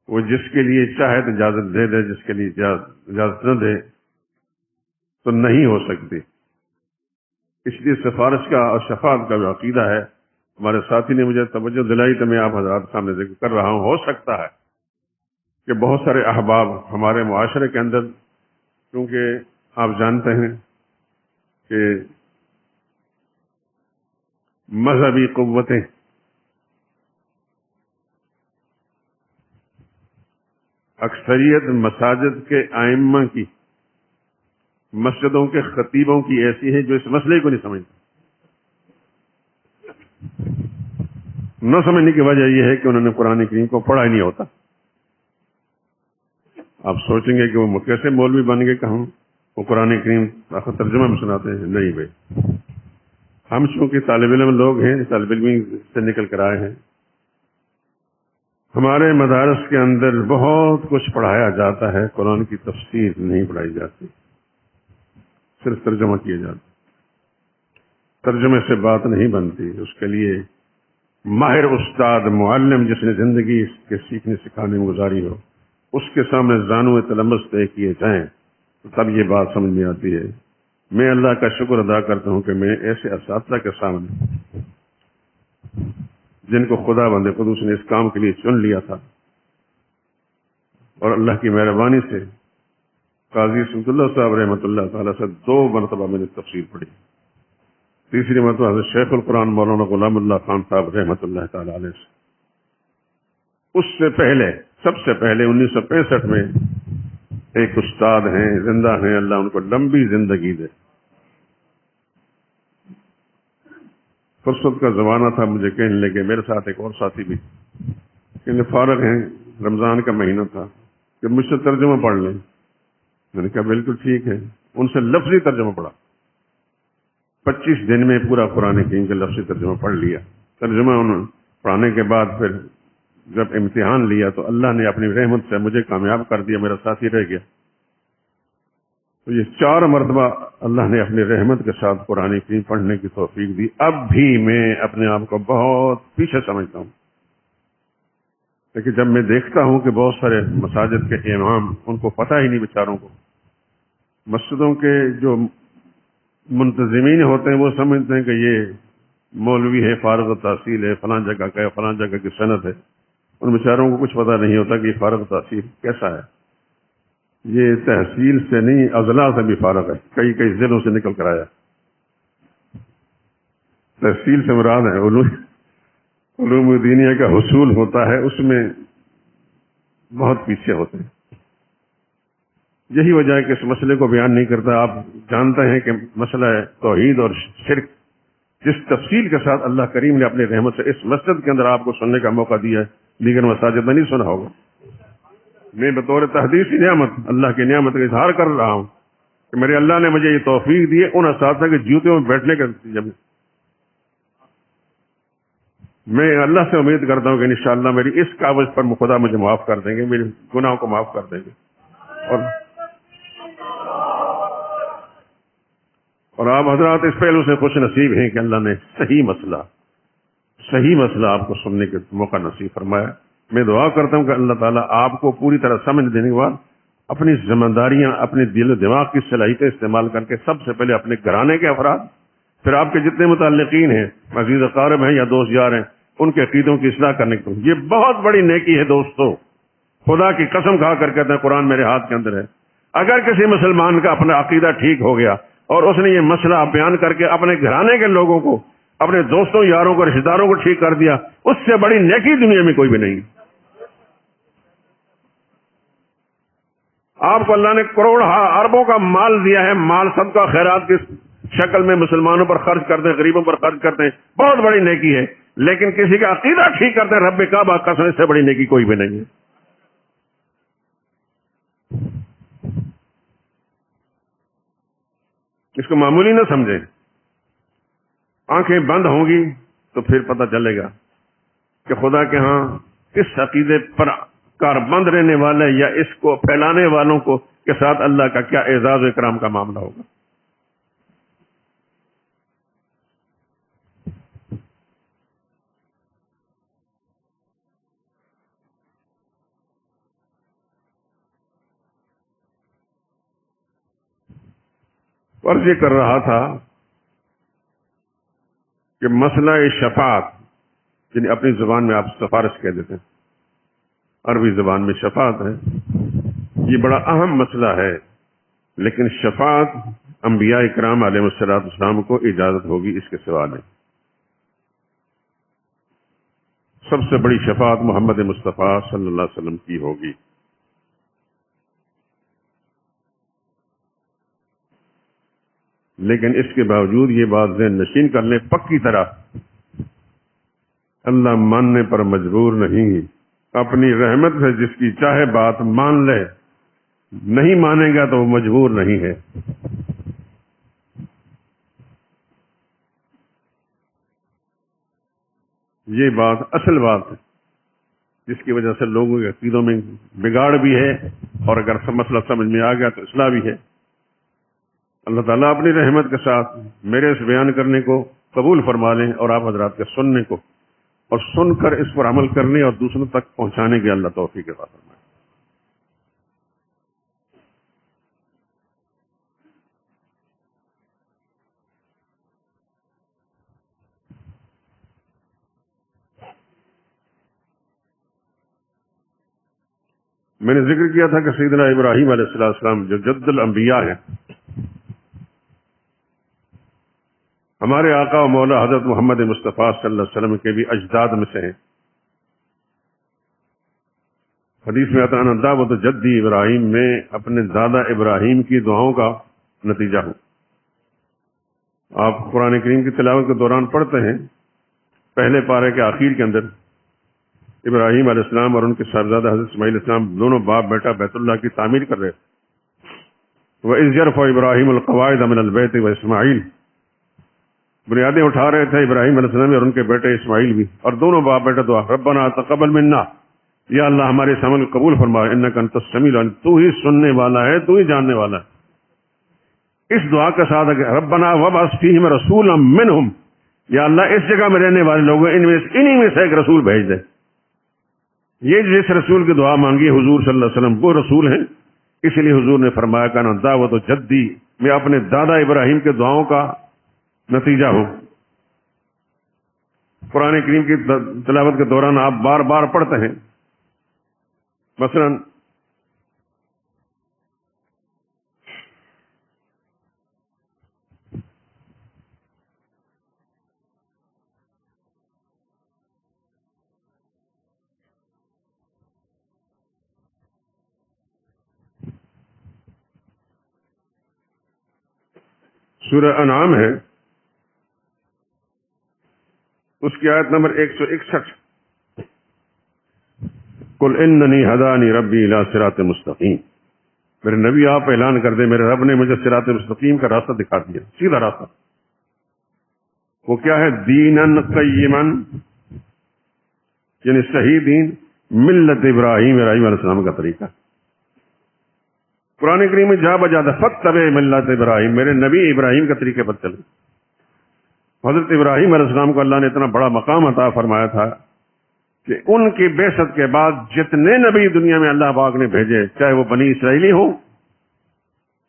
وہ جس کے لیے چاہے تو اجازت دے دے، جس کے لیے اجازت نہ دے تو نہیں ہو سکتی۔ اس لیے سفارش کا اور شفاعت کا جو عقیدہ ہے، ہمارے ساتھی نے مجھے توجہ دلائی تو میں آپ حضرات سامنے ذکر کر رہا ہوں۔ ہو سکتا ہے کہ بہت سارے احباب ہمارے معاشرے کے اندر، کیونکہ آپ جانتے ہیں کہ مذہبی قوتیں اکثریت مساجد کے ائمہ کی، مسجدوں کے خطیبوں کی ایسی ہے جو اس مسئلے کو نہیں سمجھتے۔ نہ سمجھنے کی وجہ یہ ہے کہ انہوں نے قرآن کریم کو پڑھا ہی نہیں ہوتا۔ آپ سوچیں گے کہ وہ کیسے مولوی بن گئے، کہاں وہ قرآن کریم ترجمہ میں سناتے ہیں؟ نہیں بھائی، ہم چونکہ طالب علم لوگ ہیں، طالب علم سے نکل کر آئے ہیں، ہمارے مدارس کے اندر بہت کچھ پڑھایا جاتا ہے، قرآن کی تفسیر نہیں پڑھائی جاتی، صرف ترجمہ کیا جاتا۔ ترجمے سے بات نہیں بنتی، اس کے لیے ماہر استاد معلم جس نے زندگی کے سیکھنے سکھانے میں گزاری ہو، اس کے سامنے زانو تلمس طے کیے جائیں تو تب یہ بات سمجھ میں آتی ہے۔ میں اللہ کا شکر ادا کرتا ہوں کہ میں ایسے اساتذہ کے سامنے، جن کو خدا بندے قدوس نے اس کام کے لیے چن لیا تھا، اور اللہ کی مہربانی سے قاضی سمت اللہ صاحب رحمۃ اللہ تعالیٰ سے 2 مرتبہ میں نے تفسیر پڑھی، تیسری مرتبہ حضرت شیخ القرآن مولانا غلام اللہ خان صاحب رحمۃ اللہ تعالیٰ علیہ سے۔ اس سے پہلے، سب سے پہلے 1965 میں ایک استاد ہیں، زندہ ہیں، اللہ ان کو لمبی زندگی دے۔ فرصت کا زمانہ تھا، مجھے کہنے لگے، میرے ساتھ ایک اور ساتھی بھی کہ فارغ ہیں، رمضان کا مہینہ تھا، کہ مجھ سے ترجمہ پڑھ لیں۔ میں نے کہا بالکل ٹھیک ہے۔ ان سے لفظی ترجمہ پڑھا، 25 دن میں پورا قرآن کریم کا لفظی ترجمہ پڑھ لیا۔ ترجمہ انہوں پڑھانے کے بعد پھر جب امتحان لیا تو اللہ نے اپنی رحمت سے مجھے کامیاب کر دیا، میرا ساتھی رہ گیا۔ تو یہ 4 مرتبہ اللہ نے اپنی رحمت کے ساتھ قرآن کریم پڑھنے کی توفیق دی۔ اب بھی میں اپنے آپ کو بہت پیچھے سمجھتا ہوں، لیکن جب میں دیکھتا ہوں کہ بہت سارے مساجد کے امام، ان کو پتہ ہی نہیں بیچاروں کو، مسجدوں کے جو منتظمین ہوتے ہیں وہ سمجھتے ہیں کہ یہ مولوی ہے، فارغ التحصیل ہے، فلاں جگہ کا ہے، فلاں جگہ کی صنعت ہے، ان بیچاروں کو کچھ پتہ نہیں ہوتا کہ یہ فارغ التحصیل کیسا ہے۔ یہ تحصیل سے نہیں اضلاع سے بھی فارغ ہے، کئی کئی ضلعوں سے نکل کر آیا۔ تحصیل سے مراد ہے علوم دینیہ کا حصول ہوتا ہے، اس میں بہت پیچھے ہوتے ہیں۔ یہی وجہ ہے کہ اس مسئلے کو بیان نہیں کرتا۔ آپ جانتے ہیں کہ مسئلہ ہے توحید اور شرک جس تفصیل کے ساتھ اللہ کریم نے اپنی رحمت سے اس مسجد کے اندر آپ کو سننے کا موقع دیا ہے، دیگر مساجد میں نہیں سنا ہوگا۔ میں بطور تحدیثی نعمت اللہ کی نعمت کا اظہار کر رہا ہوں کہ میرے اللہ نے مجھے یہ توفیق دی ہے ان اساتذہ کے جوتوں میں بیٹھنے کے نتیجے میں۔ میں اللہ سے امید کرتا ہوں کہ انشاءاللہ میری اس کاوش پر خدا مجھے معاف کر دیں گے، میرے گناہوں کو معاف کر دیں گے، اور آپ حضرات اس پہلو سے خوش نصیب ہیں کہ اللہ نے صحیح مسئلہ آپ کو سننے کے موقع نصیب فرمایا۔ میں دعا کرتا ہوں کہ اللہ تعالیٰ آپ کو پوری طرح سمجھ دینے کے بعد اپنی ذمہ داریاں اپنے دل و دماغ کی صلاحیتیں استعمال کر کے سب سے پہلے اپنے گھرانے کے افراد، پھر آپ کے جتنے متعلقین ہیں، عزیز اقارب ہیں یا دوست یار ہیں، ان کے عقیدوں کی اصلاح کرنے کو، یہ بہت بڑی نیکی ہے دوستو۔ خدا کی قسم کھا کر کہتے ہیں قرآن میرے ہاتھ کے اندر ہے، اگر کسی مسلمان کا اپنا عقیدہ ٹھیک ہو گیا اور اس نے یہ مسئلہ بیان کر کے اپنے گھرانے کے لوگوں کو، اپنے دوستوں یاروں کو، رشتہ داروں کو ٹھیک کر دیا، اس سے بڑی نیکی دنیا میں کوئی بھی نہیں۔ آپ کو اللہ نے کروڑ اربوں کا مال دیا ہے، مال صدقہ خیرات کی شکل میں مسلمانوں پر خرچ کرتے ہیں، غریبوں پر خرچ کرتے ہیں، بہت بڑی نیکی ہے، لیکن کسی کا عقیدہ ٹھیک کرتے ہیں رب کعبہ قسم سے بڑی نیکی کوئی بھی نہیں ہے۔ اس کو معمولی نہ سمجھیں، آنکھیں بند ہوں گی تو پھر پتہ چلے گا کہ خدا کے ہاں کس عقیدے پر کاربند رہنے والے یا اس کو پھیلانے والوں کو کے ساتھ اللہ کا کیا اعزاز و اکرام کا معاملہ ہوگا۔ عرض یہ کر رہا تھا کہ مسئلہ شفاعت، یعنی اپنی زبان میں آپ سفارش کہہ دیتے ہیں، عربی زبان میں شفاعت ہے، یہ بڑا اہم مسئلہ ہے، لیکن شفاعت انبیاء اکرام علیہ السلام کو اجازت ہوگی، اس کے سوا نہیں۔ سب سے بڑی شفاعت محمد مصطفیٰ صلی اللہ علیہ وسلم کی ہوگی۔ لیکن اس کے باوجود یہ بات ذہن نشین کر لیں پکی طرح، اللہ ماننے پر مجبور نہیں، اپنی رحمت سے جس کی چاہے بات مان لے، نہیں مانے گا تو وہ مجبور نہیں ہے۔ یہ بات اصل بات ہے جس کی وجہ سے لوگوں کے عقیدوں میں بگاڑ بھی ہے، اور اگر مسئلہ سمجھ میں آ گیا تو اصلاح بھی ہے۔ اللہ تعالیٰ اپنی رحمت کے ساتھ میرے اس بیان کرنے کو قبول فرما لیں، اور آپ حضرات کے سننے کو اور سن کر اس پر عمل کرنے اور دوسروں تک پہنچانے کی اللہ توفیق عطا فرمائے۔ میں نے ذکر کیا تھا کہ سیدنا ابراہیم علیہ السلام جو جد الانبیاء ہیں، ہمارے آقا و مولا حضرت محمد مصطفیٰ صلی اللہ علیہ وسلم کے بھی اجداد میں سے ہیں۔ حدیث میں آتا ہے دعوت جدی ابراہیم، میں اپنے دادا ابراہیم کی دعاؤں کا نتیجہ ہوں۔ آپ قرآن کریم کی تلاوت کے دوران پڑھتے ہیں، پہلے پارے کے آخر کے اندر ابراہیم علیہ السلام اور ان کے صاحبزادہ حضرت اسماعیل علیہ السلام دونوں باپ بیٹا بیت اللہ کی تعمیر کر رہے تھے۔ وَإِذْ يَرْفَعُ إِبْرَاهِيمُ الْقَوَاعِدَ مِنَ الْبَيْتِ وَإِسْمَاعِيلُ، بنیادیں اٹھا رہے تھے ابراہیم علیہ السلام اور ان کے بیٹے اسماعیل بھی، اور دونوں باپ بیٹا دعا ربنا تقبل منا، یا اللہ ہمارے اس عمل کو قبول فرما، انک انت السمیع العلیم، تو ہی سننے والا ہے، تو ہی جاننے والا ہے۔ اس دعا کے ساتھ ربنا وابعث فیہم رسولا منہم، یا اللہ اس جگہ میں رہنے والے لوگوں انہی میں سے ایک رسول بھیج دے۔ یہ جس رسول کی دعا مانگی حضور صلی اللہ علیہ وسلم وہ رسول ہیں، اس لیے حضور نے فرمایا کہ دعوت و جدی، میں اپنے دادا ابراہیم کے دعاؤں کا نتیجہ ہوں۔ قرآن کریم کی تلاوت کے دوران آپ بار بار پڑھتے ہیں، مثلا سورہ انعام ہے، اس کی آیت نمبر 161، قل اننی ہدانی ربی الی صراط مستقیم۔ میرے نبی آپ اعلان کر دیں میرے رب نے مجھے صراط مستقیم کا راستہ دکھا دیا، سیدھا راستہ۔ وہ کیا ہے؟ دینن قیمن، یعنی صحیح دین، ملت ابراہیم علیہ السلام کا طریقہ۔ قرآن کریم میں جا بجا تھا فتبع ملت ابراہیم، میرے نبی ابراہیم کے طریقے پر چلے۔ حضرت ابراہیم علیہ السلام کو اللہ نے اتنا بڑا مقام عطا فرمایا تھا کہ ان کی بعثت کے بعد جتنے نبی دنیا میں اللہ پاک نے بھیجے، چاہے وہ بنی اسرائیلی ہو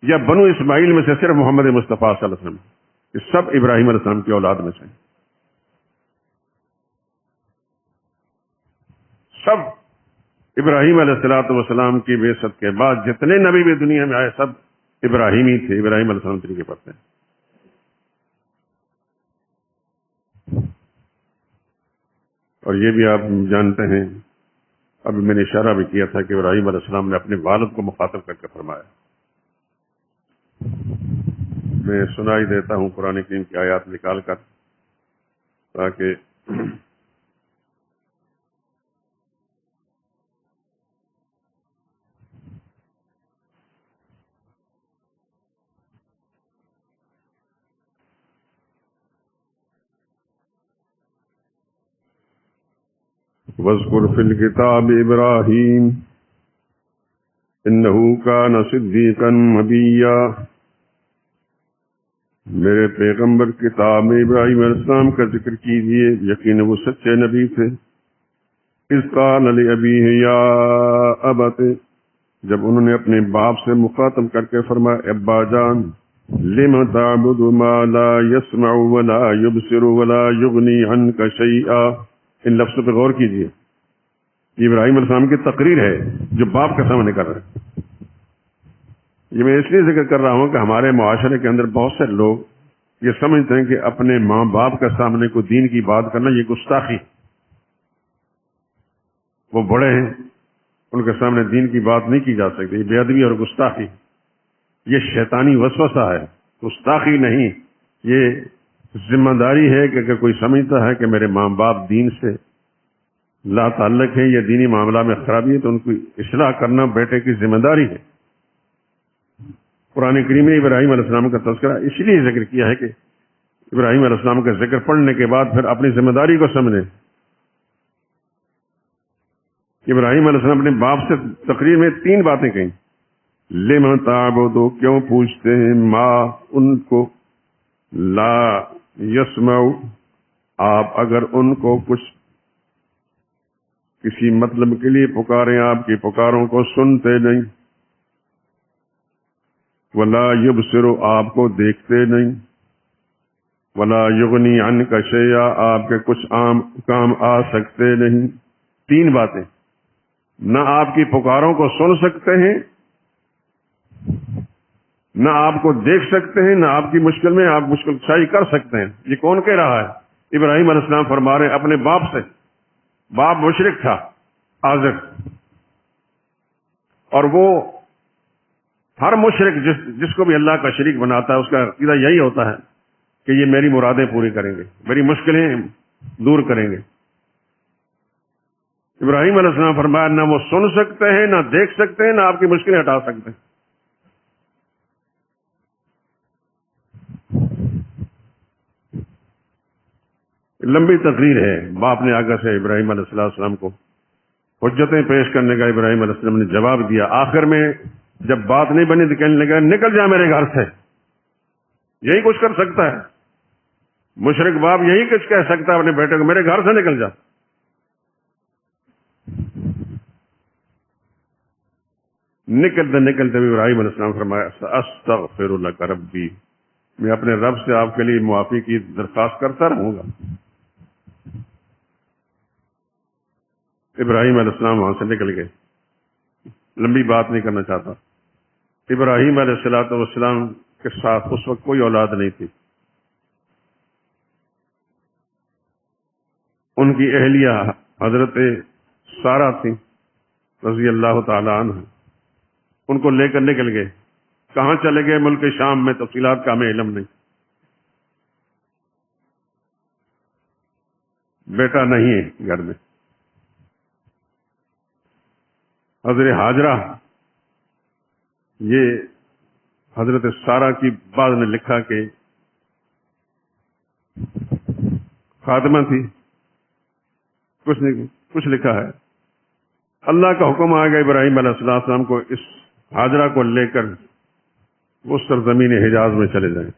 یا بنو اسماعیل میں سے صرف محمد مصطفیٰ صلی اللہ علیہ وسلم، یہ سب ابراہیم علیہ السلام کی اولاد میں سے، سب ابراہیم علیہ السلام کی بعثت کے بعد جتنے نبی بھی دنیا میں آئے سب ابراہیمی تھے، ابراہیم علیہ السلام طریقے پر تھے۔ اور یہ بھی آپ جانتے ہیں، ابھی میں نے اشارہ بھی کیا تھا کہ ابراہیم علیہ السلام نے اپنے والد کو مخاطب کر کے فرمایا۔ میں سنائی دیتا ہوں قرآن کریم کی آیات نکال کر تاکہ وَاذْكُرْ فِي الْكِتَابِ إِبْرَاهِيمَ إِنَّهُ كَانَ صِدِّيقًا نَبِيًّا۔ میرے پیغمبر کتاب میں ابراہیم علیہ السلام کا ذکر کیجیے، یقیناً وہ سچے نبی تھے۔ اذ قال لأبیہ یا ابت، جب انہوں نے اپنے باپ سے مخاطب کر کے فرمایا ابا جان، لم تعبد ما لا يسمع ولا يبصر ولا يغني عنك شيئا۔ ان لفظوں پہ غور کیجیے، یہ ابراہیم علیہ السلام کی تقریر ہے جو باپ کے سامنے کر رہے ہیں۔ یہ میں اس لیے ذکر کر رہا ہوں کہ ہمارے معاشرے کے اندر بہت سے لوگ یہ سمجھتے ہیں کہ اپنے ماں باپ کے سامنے کوئی دین کی بات کرنا یہ گستاخی، وہ بڑے ہیں ان کے سامنے دین کی بات نہیں کی جا سکتی، یہ بے ادبی اور گستاخی، یہ شیطانی وسوسہ ہے، گستاخی نہیں، یہ ذمہ داری ہے کہ اگر کوئی سمجھتا ہے کہ میرے ماں باپ دین سے لا تعلق ہے یا دینی معاملہ میں خرابی ہے تو ان کی اصلاح کرنا بیٹے کی ذمہ داری ہے۔ قرآن کریم میں ابراہیم علیہ السلام کا تذکرہ اس لیے ذکر کیا ہے کہ ابراہیم علیہ السلام کا ذکر پڑھنے کے بعد پھر اپنی ذمہ داری کو سمجھیں۔ ابراہیم علیہ السلام اپنے باپ سے تقریر میں 3 باتیں کہیں۔ لم تعبدو، کیوں پوچھتے ہیں، ماں ان کو، لا یسمع، آپ اگر ان کو کچھ کسی مطلب کے لیے پکاریں آپ کی پکاروں کو سنتے نہیں، ولا یبصر، آپ کو دیکھتے نہیں، ولا یغنی عنک شیئا، آپ کے کچھ عام کام آ سکتے نہیں۔ 3 باتیں، نہ آپ کی پکاروں کو سن سکتے ہیں، نہ آپ کو دیکھ سکتے ہیں، نہ آپ کی مشکل میں آپ مشکل کشائی کر سکتے ہیں۔ یہ کون کہہ رہا ہے؟ ابراہیم علیہ السلام فرما رہے ہیں اپنے باپ سے۔ باپ مشرک تھا، عازر، اور وہ ہر مشرک جس کو بھی اللہ کا شریک بناتا ہے اس کا عقیدہ یہی ہوتا ہے کہ یہ میری مرادیں پوری کریں گے، میری مشکلیں دور کریں گے۔ ابراہیم علیہ السلام فرمایا نہ وہ سن سکتے ہیں، نہ دیکھ سکتے ہیں، نہ آپ کی مشکلیں ہٹا سکتے ہیں۔ لمبی تقریر ہے، باپ نے آگے سے ابراہیم علیہ السلام کو حجتیں پیش کرنے کا ابراہیم علیہ السلام نے جواب دیا۔ آخر میں جب بات نہیں بنی تو کہنے لگا نکل جا میرے گھر سے، یہی کچھ کر سکتا ہے مشرک باپ، یہی کچھ کہہ سکتا ہے اپنے بیٹے کو میرے گھر سے نکل جا۔ نکلتے نکلتے بھی ابراہیم علیہ السلام فرمایا استغفر لک ربی، میں اپنے رب سے آپ کے لیے معافی کی درخواست کرتا رہوں گا۔ ابراہیم علیہ السلام وہاں سے نکل گئے، لمبی بات نہیں کرنا چاہتا۔ ابراہیم علیہ السلام کے ساتھ اس وقت کوئی اولاد نہیں تھی، ان کی اہلیہ حضرت سارہ تھی رضی اللہ تعالی عنہ، ان کو لے کر نکل گئے۔ کہاں چلے گئے؟ ملک شام میں، تفصیلات کا ہمیں علم نہیں۔ بیٹا نہیں ہے گھر میں. حضرت ہاجرہ، یہ حضرت سارہ کی بعد میں لکھا کہ خاتمہ تھی، کچھ نہیں، کچھ لکھا ہے اللہ کا حکم آ گیا ابراہیم علیہ السلام کو اس ہاجرہ کو لے کر وہ سرزمین حجاز میں چلے جائیں.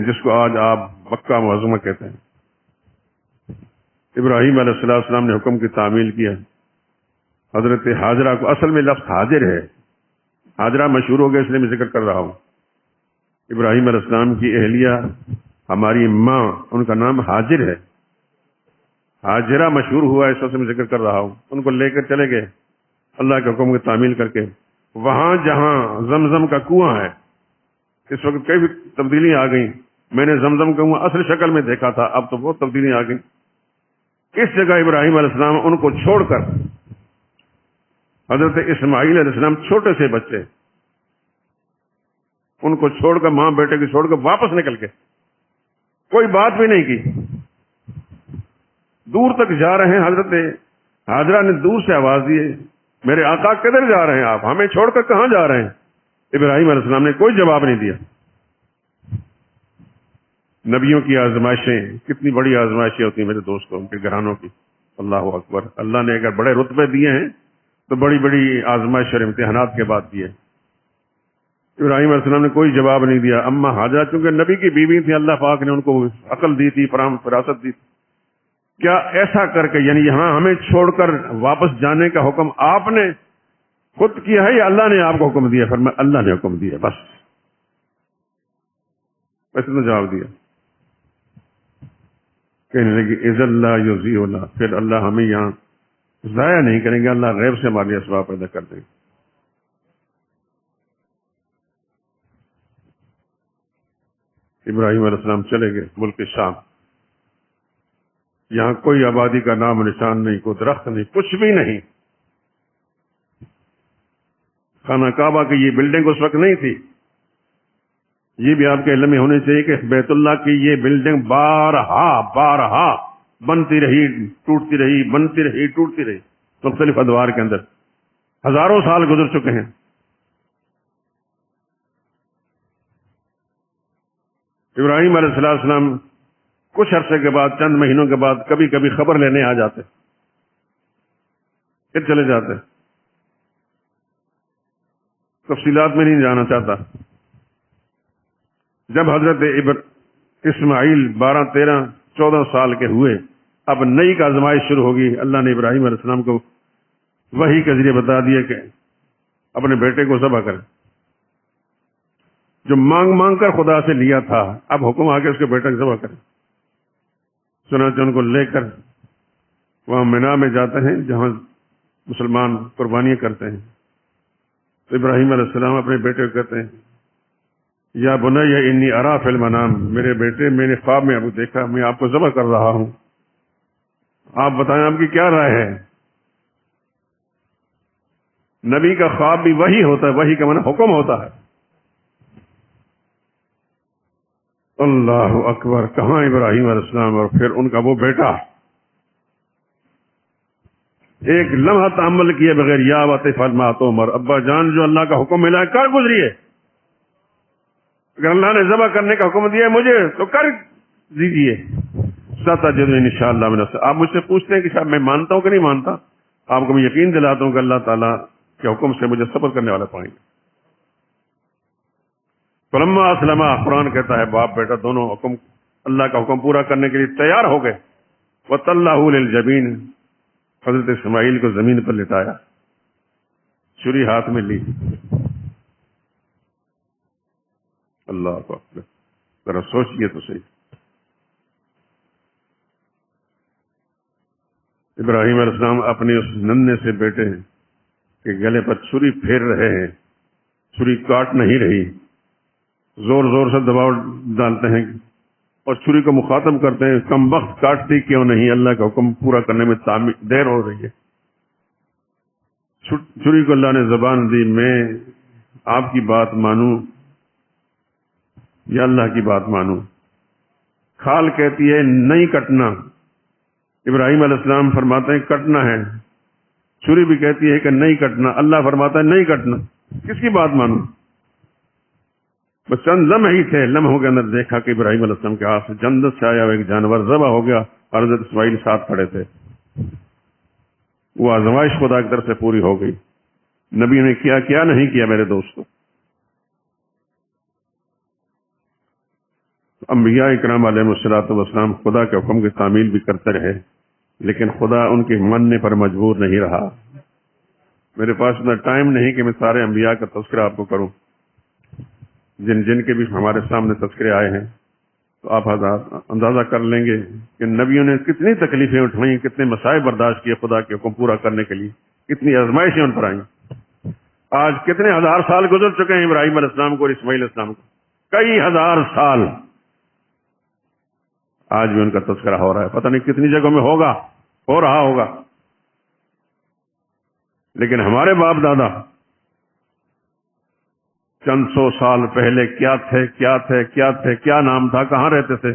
جس کو آج آپ مکہ معظمہ کہتے ہیں. ابراہیم علیہ السلام نے حکم کی تعمیل کیا. حضرت ہاجرہ کو، اصل میں لفظ حاجر ہے، ہاجرہ مشہور ہو گیا اس لیے میں ذکر کر رہا ہوں. ابراہیم علیہ السلام کی اہلیہ ہماری ماں، ان کا نام حاجر ہے. حاجرہ مشہور ہوا اس وقت میں ذکر کر رہا ہوں. ان کو لے کر چلے گئے اللہ کے حکم کی تعمیل کر کے. وہاں جہاں زمزم کا کنواں ہے، اس وقت کئی تبدیلیاں آ گئیں. میں نے زمزم کا کنواں اصل شکل میں دیکھا تھا، اب تو بہت تبدیلیاں آ گئیں. اس جگہ ابراہیم علیہ السلام ان کو چھوڑ کر، حضرت اسماعیل علیہ السلام چھوٹے سے بچے، ان کو چھوڑ کر، ماں بیٹے کو چھوڑ کر واپس نکل کے، کوئی بات بھی نہیں کی. دور تک جا رہے ہیں. حضرت ہاجرہ نے دور سے آواز دی، میرے آقا کدھر جا رہے ہیں آپ؟ ہمیں چھوڑ کر کہاں جا رہے ہیں؟ ابراہیم علیہ السلام نے کوئی جواب نہیں دیا. نبیوں کی آزمائشیں کتنی بڑی آزمائشیں ہوتی ہیں میرے دوستوں، ان کے گھرانوں کی. اللہ اکبر. اللہ نے اگر بڑے رتبے دیے ہیں تو بڑی بڑی آزمائش اور امتحانات کے بعد دیے. ابراہیم علیہ السلام نے کوئی جواب نہیں دیا. اما ہاجرہ چونکہ نبی کی بیوی تھی، اللہ پاک نے ان کو عقل دی تھی، فراست دی تھی. کیا ایسا کر کے، یعنی یہاں ہمیں چھوڑ کر واپس جانے کا حکم آپ نے خود کیا ہے یا اللہ نے آپ کو حکم دیا؟ فرمایا اللہ نے حکم دیا. بس اتنا جواب دیا. کہنے لگی اذ اللہ یضیعنا، پھر اللہ ہمیں یہاں ضائع نہیں کریں گے، اللہ غیب سے ہمارے اسباب پیدا کر دیں گے. ابراہیم علیہ السلام چلے گئے ملک شام. یہاں کوئی آبادی کا نام نشان نہیں، کوئی درخت نہیں، کچھ بھی نہیں. خانہ کعبہ کی یہ بلڈنگ اس وقت نہیں تھی. یہ بھی آپ کے علم میں ہونے چاہیے کہ بیت اللہ کی یہ بلڈنگ بارہا بنتی رہی، ٹوٹتی رہی، بنتی رہی، ٹوٹتی رہی، مختلف ادوار کے اندر. ہزاروں سال گزر چکے ہیں. ابراہیم علیہ السلام کچھ عرصے کے بعد، چند مہینوں کے بعد، کبھی کبھی خبر لینے آ جاتے، پھر چلے جاتے. تفصیلات میں نہیں جانا چاہتا. جب حضرت اسماعیل 12، 13، 14 سال کے ہوئے، اب نئی کا آزمائش شروع ہوگی. اللہ نے ابراہیم علیہ السلام کو وحی کے ذریعے بتا دیا کہ اپنے بیٹے کو ذبح کریں. جو مانگ مانگ کر خدا سے لیا تھا، اب حکم آ کے اس کے بیٹے کو ذبح کریں. چنانچہ ان کو لے کر وہاں مینا میں جاتے ہیں جہاں مسلمان قربانیاں کرتے ہیں. تو ابراہیم علیہ السلام اپنے بیٹے کو کہتے ہیں یا بنی انی ارا فی المنام، میرے بیٹے میں نے خواب میں ابو دیکھا، میں آپ کو ذبح کر رہا ہوں، آپ بتائیں آپ کی کیا رائے ہے؟ نبی کا خواب بھی وہی ہوتا ہے، وہی کا معنی حکم ہوتا ہے. اللہ اکبر. کہاں ابراہیم علیہ السلام اور پھر ان کا وہ بیٹا ایک لمحہ تحمل کیے بغیر یا وطف المات عمر، ابا جان جو اللہ کا حکم ملا ہے کر گزریے. اگر اللہ نے ذبح کرنے کا حکم دیا ہے مجھے تو کر دیجیے. ستجدنی انشاءاللہ من الصابرین. آپ مجھ سے پوچھتے ہیں کہ صاحب میں مانتا ہوں کہ نہیں مانتا، آپ کو میں یقین دلاتا ہوں کہ اللہ تعالیٰ کے حکم سے مجھے صبر کرنے والا پائیں گے. فلما اسلما، قرآن کہتا ہے باپ بیٹا دونوں اللہ کا حکم پورا کرنے کے لیے تیار ہو گئے. وَتَلَّهُ لِلْجَبِينِ، حضرت اسماعیل کو زمین پر لٹایا، چھری ہاتھ میں لی. اللہ اکبر. ذرا سوچئے تو صحیح. ابراہیم علیہ السلام اپنے اس ننھے سے بیٹے ہیں کہ گلے پر چھری پھیر رہے ہیں، چھری کاٹ نہیں رہی، زور زور سے دباؤ ڈالتے ہیں اور چھری کو مخاطب کرتے ہیں کم وقت کاٹتی کیوں نہیں، اللہ کا حکم پورا کرنے میں دیر ہو رہی ہے. چھری کو اللہ نے زبان دی، میں آپ کی بات مانوں یا اللہ کی بات مانو. کھال کہتی ہے نہیں کٹنا، ابراہیم علیہ السلام فرماتے ہیں کٹنا ہے. چھری بھی کہتی ہے کہ نہیں کٹنا، اللہ فرماتا ہے نہیں کٹنا. کس کی بات مانو؟ بس چند لمحے ہی تھے، لمحوں کے اندر دیکھا کہ ابراہیم علیہ السلام کے ہاتھ سے جنت سے آیا ہوا ایک جانور ذبح ہو گیا اور حضرت اسماعیل ساتھ کھڑے تھے. وہ آزمائش خدا کی طرف سے پوری ہو گئی. نبی نے کیا نہیں کیا میرے دوستوں. انبیاء اکرام علیہ الصلوۃ والسلام خدا کے حکم کی تعمیل بھی کرتے رہے، لیکن خدا ان کے ماننے پر مجبور نہیں رہا. میرے پاس اتنا ٹائم نہیں کہ میں سارے انبیاء کا تذکرہ آپ کو کروں، جن کے بھی ہمارے سامنے تذکرے آئے ہیں. تو آپ اندازہ کر لیں گے کہ نبیوں نے کتنی تکلیفیں اٹھائیں، کتنے مسائل برداشت کیے خدا کے حکم پورا کرنے کے لیے، کتنی آزمائشیں ان پر آئیں. آج کتنے ہزار سال گزر چکے ہیں ابراہیم علیہ السلام کو اور اسماعیل علیہ السلام کو، کئی ہزار سال. آج بھی ان کا تذکرہ ہو رہا ہے، پتہ نہیں کتنی جگہوں میں ہو رہا ہوگا. لیکن ہمارے باپ دادا چند سو سال پہلے کیا نام تھا، کہاں رہتے تھے،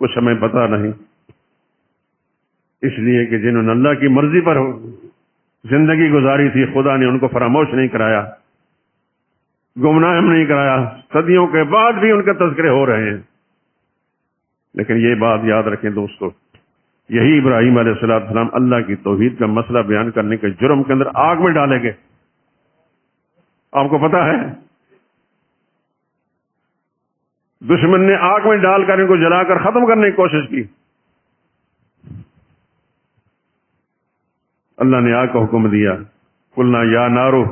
کچھ ہمیں پتہ نہیں. اس لیے کہ جنہوں نے اللہ کی مرضی پر زندگی گزاری تھی، خدا نے ان کو فراموش نہیں کرایا، گمراہ نہیں کرایا. صدیوں کے بعد بھی ان کے تذکرے ہو رہے ہیں. لیکن یہ بات یاد رکھیں دوستو، یہی ابراہیم علیہ السلام اللہ کی توحید کا مسئلہ بیان کرنے کے جرم کے اندر آگ میں ڈالے گئے. آپ کو پتا ہے دشمن نے آگ میں ڈال کر ان کو جلا کر ختم کرنے کی کوشش کی. اللہ نے آگ کا حکم دیا، قلنا یا نارو،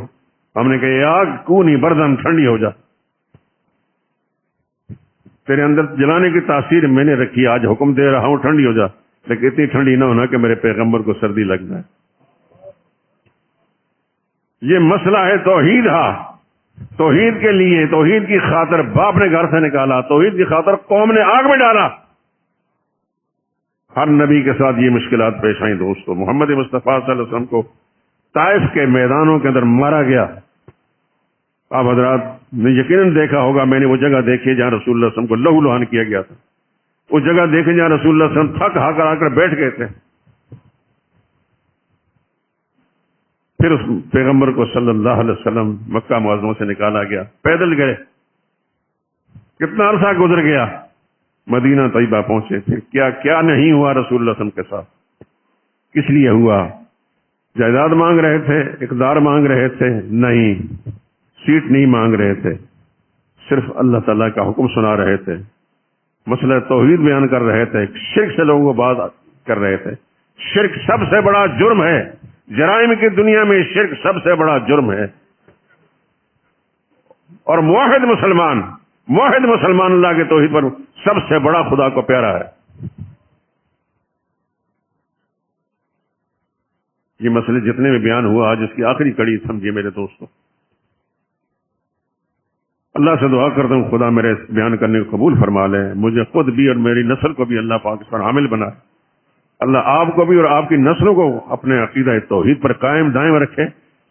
ہم نے کہا یہ آگ کونی بردن، ٹھنڈی ہو جا. تیرے اندر جلانے کی تاثیر میں نے رکھی، آج حکم دے رہا ہوں ٹھنڈی ہو جا، لیکن اتنی ٹھنڈی نہ ہونا کہ میرے پیغمبر کو سردی لگ جائے. یہ مسئلہ ہے توحید. توحید کے لیے، توحید کی خاطر باپ نے گھر سے نکالا، توحید کی خاطر قوم نے آگ میں ڈالا. ہر نبی کے ساتھ یہ مشکلات پیش آئیں دوستو. محمد مصطفیٰ صلی اللہ علیہ وسلم کو طائف کے میدانوں کے اندر مارا گیا. آپ حضرات نے یقیناً دیکھا ہوگا، میں نے وہ جگہ دیکھی جہاں رسول اللہ صلی اللہ علیہ وسلم کو لہو لہان کیا گیا تھا. وہ جگہ دیکھیں جہاں رسول اللہ صلی اللہ علیہ وسلم تھک ہا کر آ کر بیٹھ گئے تھے. پھر اس پیغمبر کو صلی اللہ علیہ وسلم مکہ معظمہ سے نکالا گیا، پیدل گئے. کتنا عرصہ گزر گیا، مدینہ طیبہ پہنچے. پھر کیا نہیں ہوا رسول اللہ صلی اللہ علیہ وسلم کے ساتھ. کس لیے ہوا؟ جائیداد مانگ رہے تھے، اقتدار مانگ رہے تھے؟ نہیں. سیٹ نہیں مانگ رہے تھے، صرف اللہ تعالیٰ کا حکم سنا رہے تھے، مسئلہ توحید بیان کر رہے تھے، شرک سے لوگوں کو بات کر رہے تھے. شرک سب سے بڑا جرم ہے، جرائم کی دنیا میں شرک سب سے بڑا جرم ہے. اور موحد مسلمان اللہ کے توحید پر سب سے بڑا خدا کو پیارا ہے. یہ مسئلے جتنے بھی بیان ہوا آج اس کی آخری کڑی سمجھیے میرے دوستوں. اللہ سے دعا کرتا ہوں خدا میرے اس بیان کرنے کو قبول فرما لے، مجھے خود بھی اور میری نسل کو بھی اللہ پاک اس پر عامل بنا. اللہ آپ کو بھی اور آپ کی نسلوں کو اپنے عقیدہ توحید پر قائم دائم رکھے.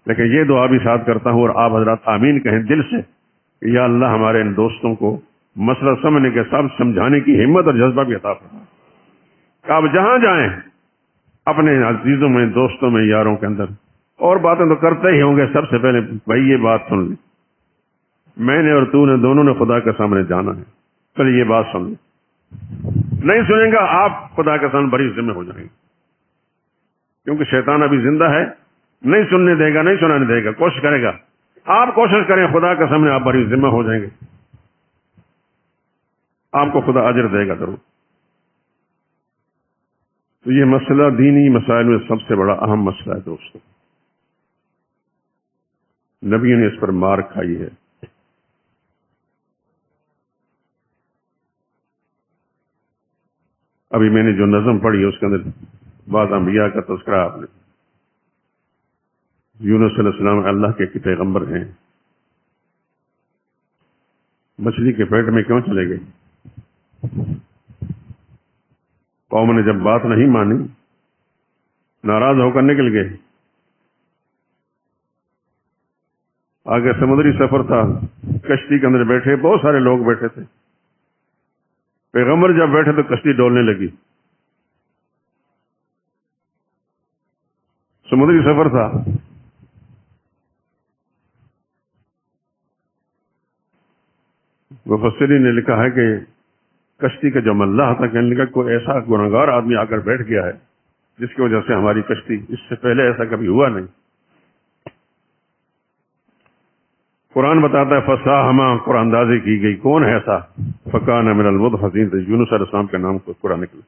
لیکن یہ دعا بھی ساتھ کرتا ہوں اور آپ حضرات آمین کہیں دل سے کہ یا اللہ ہمارے ان دوستوں کو مسئلہ سمجھنے کے ساتھ سمجھانے کی ہمت اور جذبہ بھی عطا فرمائے. آپ جہاں جائیں اپنے عزیزوں میں، دوستوں میں، یاروں کے اندر اور باتیں تو کرتے ہی ہوں گے، سب سے پہلے بھائی یہ بات سن لیں، میں نے اور تو نے دونوں نے خدا کے سامنے جانا ہے. چلیے یہ بات سن لیں. نہیں سنیں گا آپ خدا کے سامنے بڑی ذمہ ہو جائیں گے، کیونکہ شیطان ابھی زندہ ہے، نہیں سننے دے گا، نہیں سنانے دے گا، کوشش کرے گا. آپ کوشش کریں خدا کے سامنے، آپ بڑی ذمہ ہو جائیں گے، آپ کو خدا اجر دے گا ضرور. تو یہ مسئلہ دینی مسائل میں سب سے بڑا اہم مسئلہ ہے دوستو. نبیوں نے اس پر مار کھائی ہے. ابھی میں نے جو نظم پڑھی ہے اس کے اندر بعض انبیاء کا تذکرہ آپ نے. یونس علیہ السلام اللہ کے پیغمبر ہیں، مچھلی کے پیٹ میں کیوں چلے گئے؟ قوم نے جب بات نہیں مانی، ناراض ہو کر نکل گئے. آگے سمندری سفر تھا، کشتی کے اندر بیٹھے، بہت سارے لوگ بیٹھے تھے. پیغمبر جب بیٹھے تو کشتی ڈولنے لگی. سمندری سفر تھا. مفسرین نے لکھا ہے کہ کشتی کا جو ملاح تھا کہنے لگا کوئی ایسا گنہگار آدمی آ کر بیٹھ گیا ہے جس کی وجہ سے ہماری کشتی، اس سے پہلے ایسا کبھی ہوا نہیں. قرآن بتاتا ہے فصاحما، قرآن اندازی کی گئی. کون ہے ایسا؟ فکان من المدحضین، تو یونس علیہ السلام کے نام کو قرآن نکلا.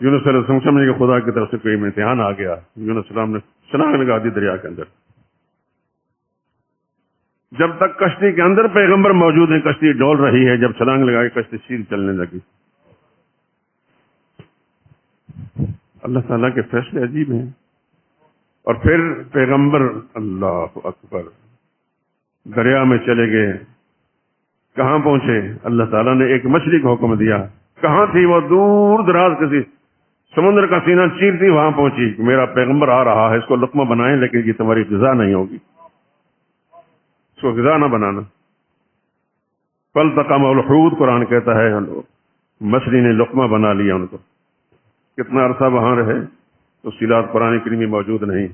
یونس علیہ السلام سمجھے کہ خدا کی طرف سے کوئی امتحان آ گیا. یونس علیہ السلام نے چھلانگ لگا دی دریا کے اندر. جب تک کشتی کے اندر پیغمبر موجود ہیں کشتی ڈول رہی ہے، جب چھلانگ لگائی کشتی سیدھی چلنے لگی. اللہ تعالیٰ کے فیصلے عجیب ہیں. اور پھر پیغمبر اللہ اکبر دریا میں چلے گئے. کہاں پہنچے؟ اللہ تعالیٰ نے ایک مچھلی کو حکم دیا. کہاں تھی وہ؟ دور دراز کسی سمندر کا سینہ چیرتی وہاں پہنچی. میرا پیغمبر آ رہا ہے، اس کو لقمہ بنائیں، لیکن یہ تمہاری غذا نہیں ہوگی، اس کو غذا نہ بنانا. فالتقمہ الحوت، قرآن کہتا ہے مچھلی نے لقمہ بنا لیا ان کو. کتنا عرصہ وہاں رہے تو تفصیلات قرآن کریم میں موجود نہیں.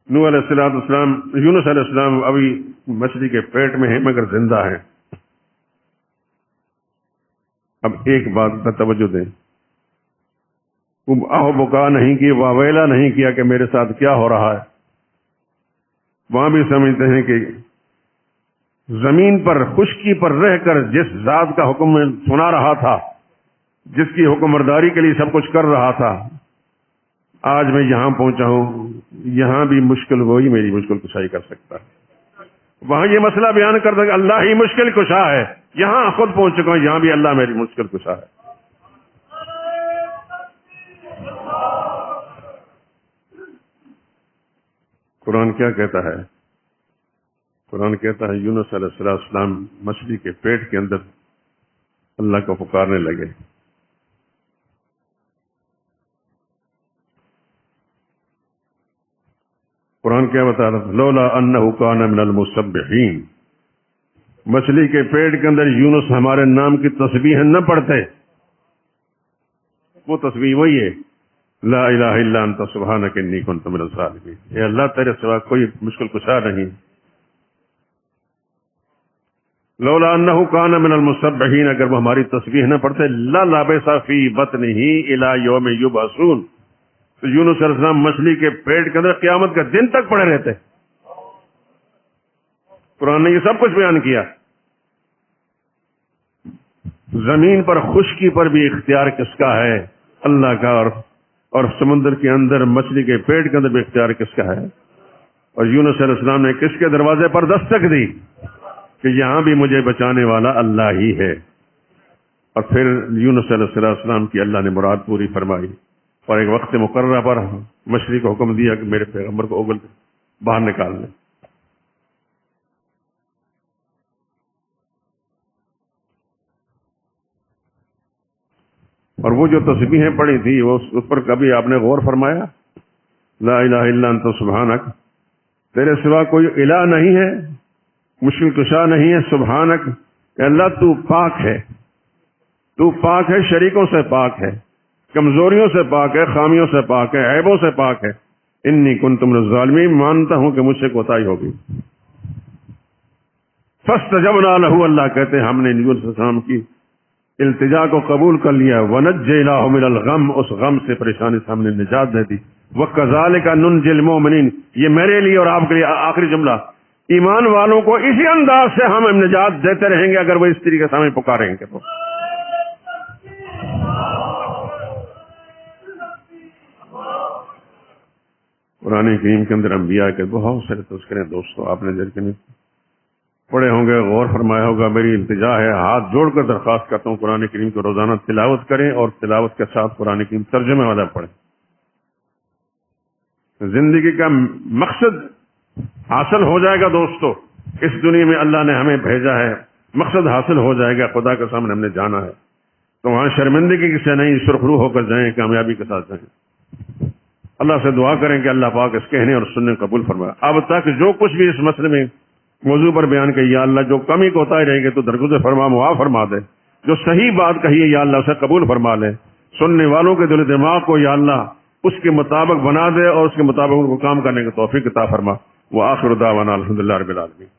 نوح علیہ السلام، یونس علیہ السلام ابھی مچھلی کے پیٹ میں ہیں مگر زندہ ہیں. اب ایک بات پر توجہ دیں، آہ بکا نہیں کی، واویلا نہیں کیا کہ میرے ساتھ کیا ہو رہا ہے. وہاں بھی سمجھتے ہیں کہ زمین پر خشکی پر رہ کر جس ذات کا حکم میں سنا رہا تھا، جس کی حکمرداری کے لیے سب کچھ کر رہا تھا، آج میں یہاں پہنچا ہوں. یہاں بھی مشکل وہی میری مشکل کشائی کر سکتا ہے. وہاں یہ مسئلہ بیان کر دیں کہ اللہ ہی مشکل کشا ہے. یہاں خود پہنچ چکا ہوں، یہاں بھی اللہ میری مشکل کشا ہے. قرآن کیا کہتا ہے؟ قرآن کہتا ہے یونس علیہ السلام مچھلی کے پیٹ کے اندر اللہ کو پکارنے لگے. قرآن کیا بتا رہا؟ لولا انہ کان من المسبحین، مچھلی کے پیٹ کے اندر یونس ہمارے نام کی تسبیح نہ پڑھتے. وہ تسبیح وہی ہے، لا الہ الا انت سبحانک انی کنت من الظالمین. اے اللہ تیرے سوا کوئی مشکل کشا نہیں. لولا انہ کان من المسبحین، اگر وہ ہماری تسبیح نہ پڑھتے، للبث فی بطنہ الی یوم یبعثون، تو یونس علیہ السلام مچھلی کے پیٹ کے اندر قیامت کا دن تک پڑے رہتے. قرآن نے یہ سب کچھ بیان کیا. زمین پر خشکی پر بھی اختیار کس کا ہے؟ اللہ کا. اور سمندر کے اندر مچھلی کے پیٹ کے اندر بھی اختیار کس کا ہے؟ اور یونس علیہ السلام نے کس کے دروازے پر دستک دی کہ یہاں بھی مجھے بچانے والا اللہ ہی ہے. اور پھر یونس علیہ السلام کی اللہ نے مراد پوری فرمائی، اور ایک وقت مقررہ پر مچھلی کو حکم دیا کہ میرے پیغمبر کو اگل باہر نکال لیں. اور وہ جو تسبیحیں پڑھی تھی وہ اس پر کبھی آپ نے غور فرمایا؟ لا الہ الا انت سبحانک، تیرے سوا کوئی الہ نہیں ہے، مشکل کشا نہیں ہے. سبحانک، اے اللہ تو پاک ہے، تو پاک ہے، شریکوں سے پاک ہے، کمزوریوں سے پاک ہے، خامیوں سے پاک ہے، عیبوں سے پاک ہے. انی کنت من الظالمین، مانتا ہوں کہ مجھ سے کوتاہی ہوگی. فاستجبنا لہ، اللہ کہتے ہیں ہم نے یونس علیہ السلام کی التجا کو قبول کر لیا. ونجیناہ من الغم، اس غم سے، پریشانی سے ہم نے نجات دے دی. وکذالک ننجی المؤمنین، یہ میرے لیے اور آپ کے لیے آخری جملہ، ایمان والوں کو اسی انداز سے ہم نجات دیتے رہیں گے اگر وہ اس طریقے سے ہمیں پکاریں گے. تو قرآن کریم کے اندر انبیاء کے بہت سارے تذکرے دوستو آپ نے ذکر پڑھے ہوں گے، غور فرمایا ہوگا. میری التجا ہے، ہاتھ جوڑ کر درخواست کرتا ہوں قرآن کریم کو روزانہ تلاوت کریں اور تلاوت کے ساتھ قرآن کریم ترجمے والا پڑھیں. زندگی کا مقصد حاصل ہو جائے گا دوستو. اس دنیا میں اللہ نے ہمیں بھیجا ہے، مقصد حاصل ہو جائے گا. خدا کے سامنے ہم نے جانا ہے تو وہاں شرمندگی سے نہیں، سرخرو ہو کر جائیں، کامیابی کے ساتھ جائیں. اللہ سے دعا کریں کہ اللہ پاک اس کہنے اور سننے قبول فرمائے. اب تک جو کچھ بھی اس مسئلے میں موضوع پر بیان کہ یا اللہ جو کمی کوتاہی رہیں گے تو درگزر فرما، معاف فرما دے، جو صحیح بات کہی ہے یا اللہ اسے قبول فرما لے، سننے والوں کے دل و دماغ کو یا اللہ اس کے مطابق بنا دے اور اس کے مطابق ان کو کام کرنے کی توفیق عطا فرما۔ وآخر دعوانا الحمدللہ رب العالمین۔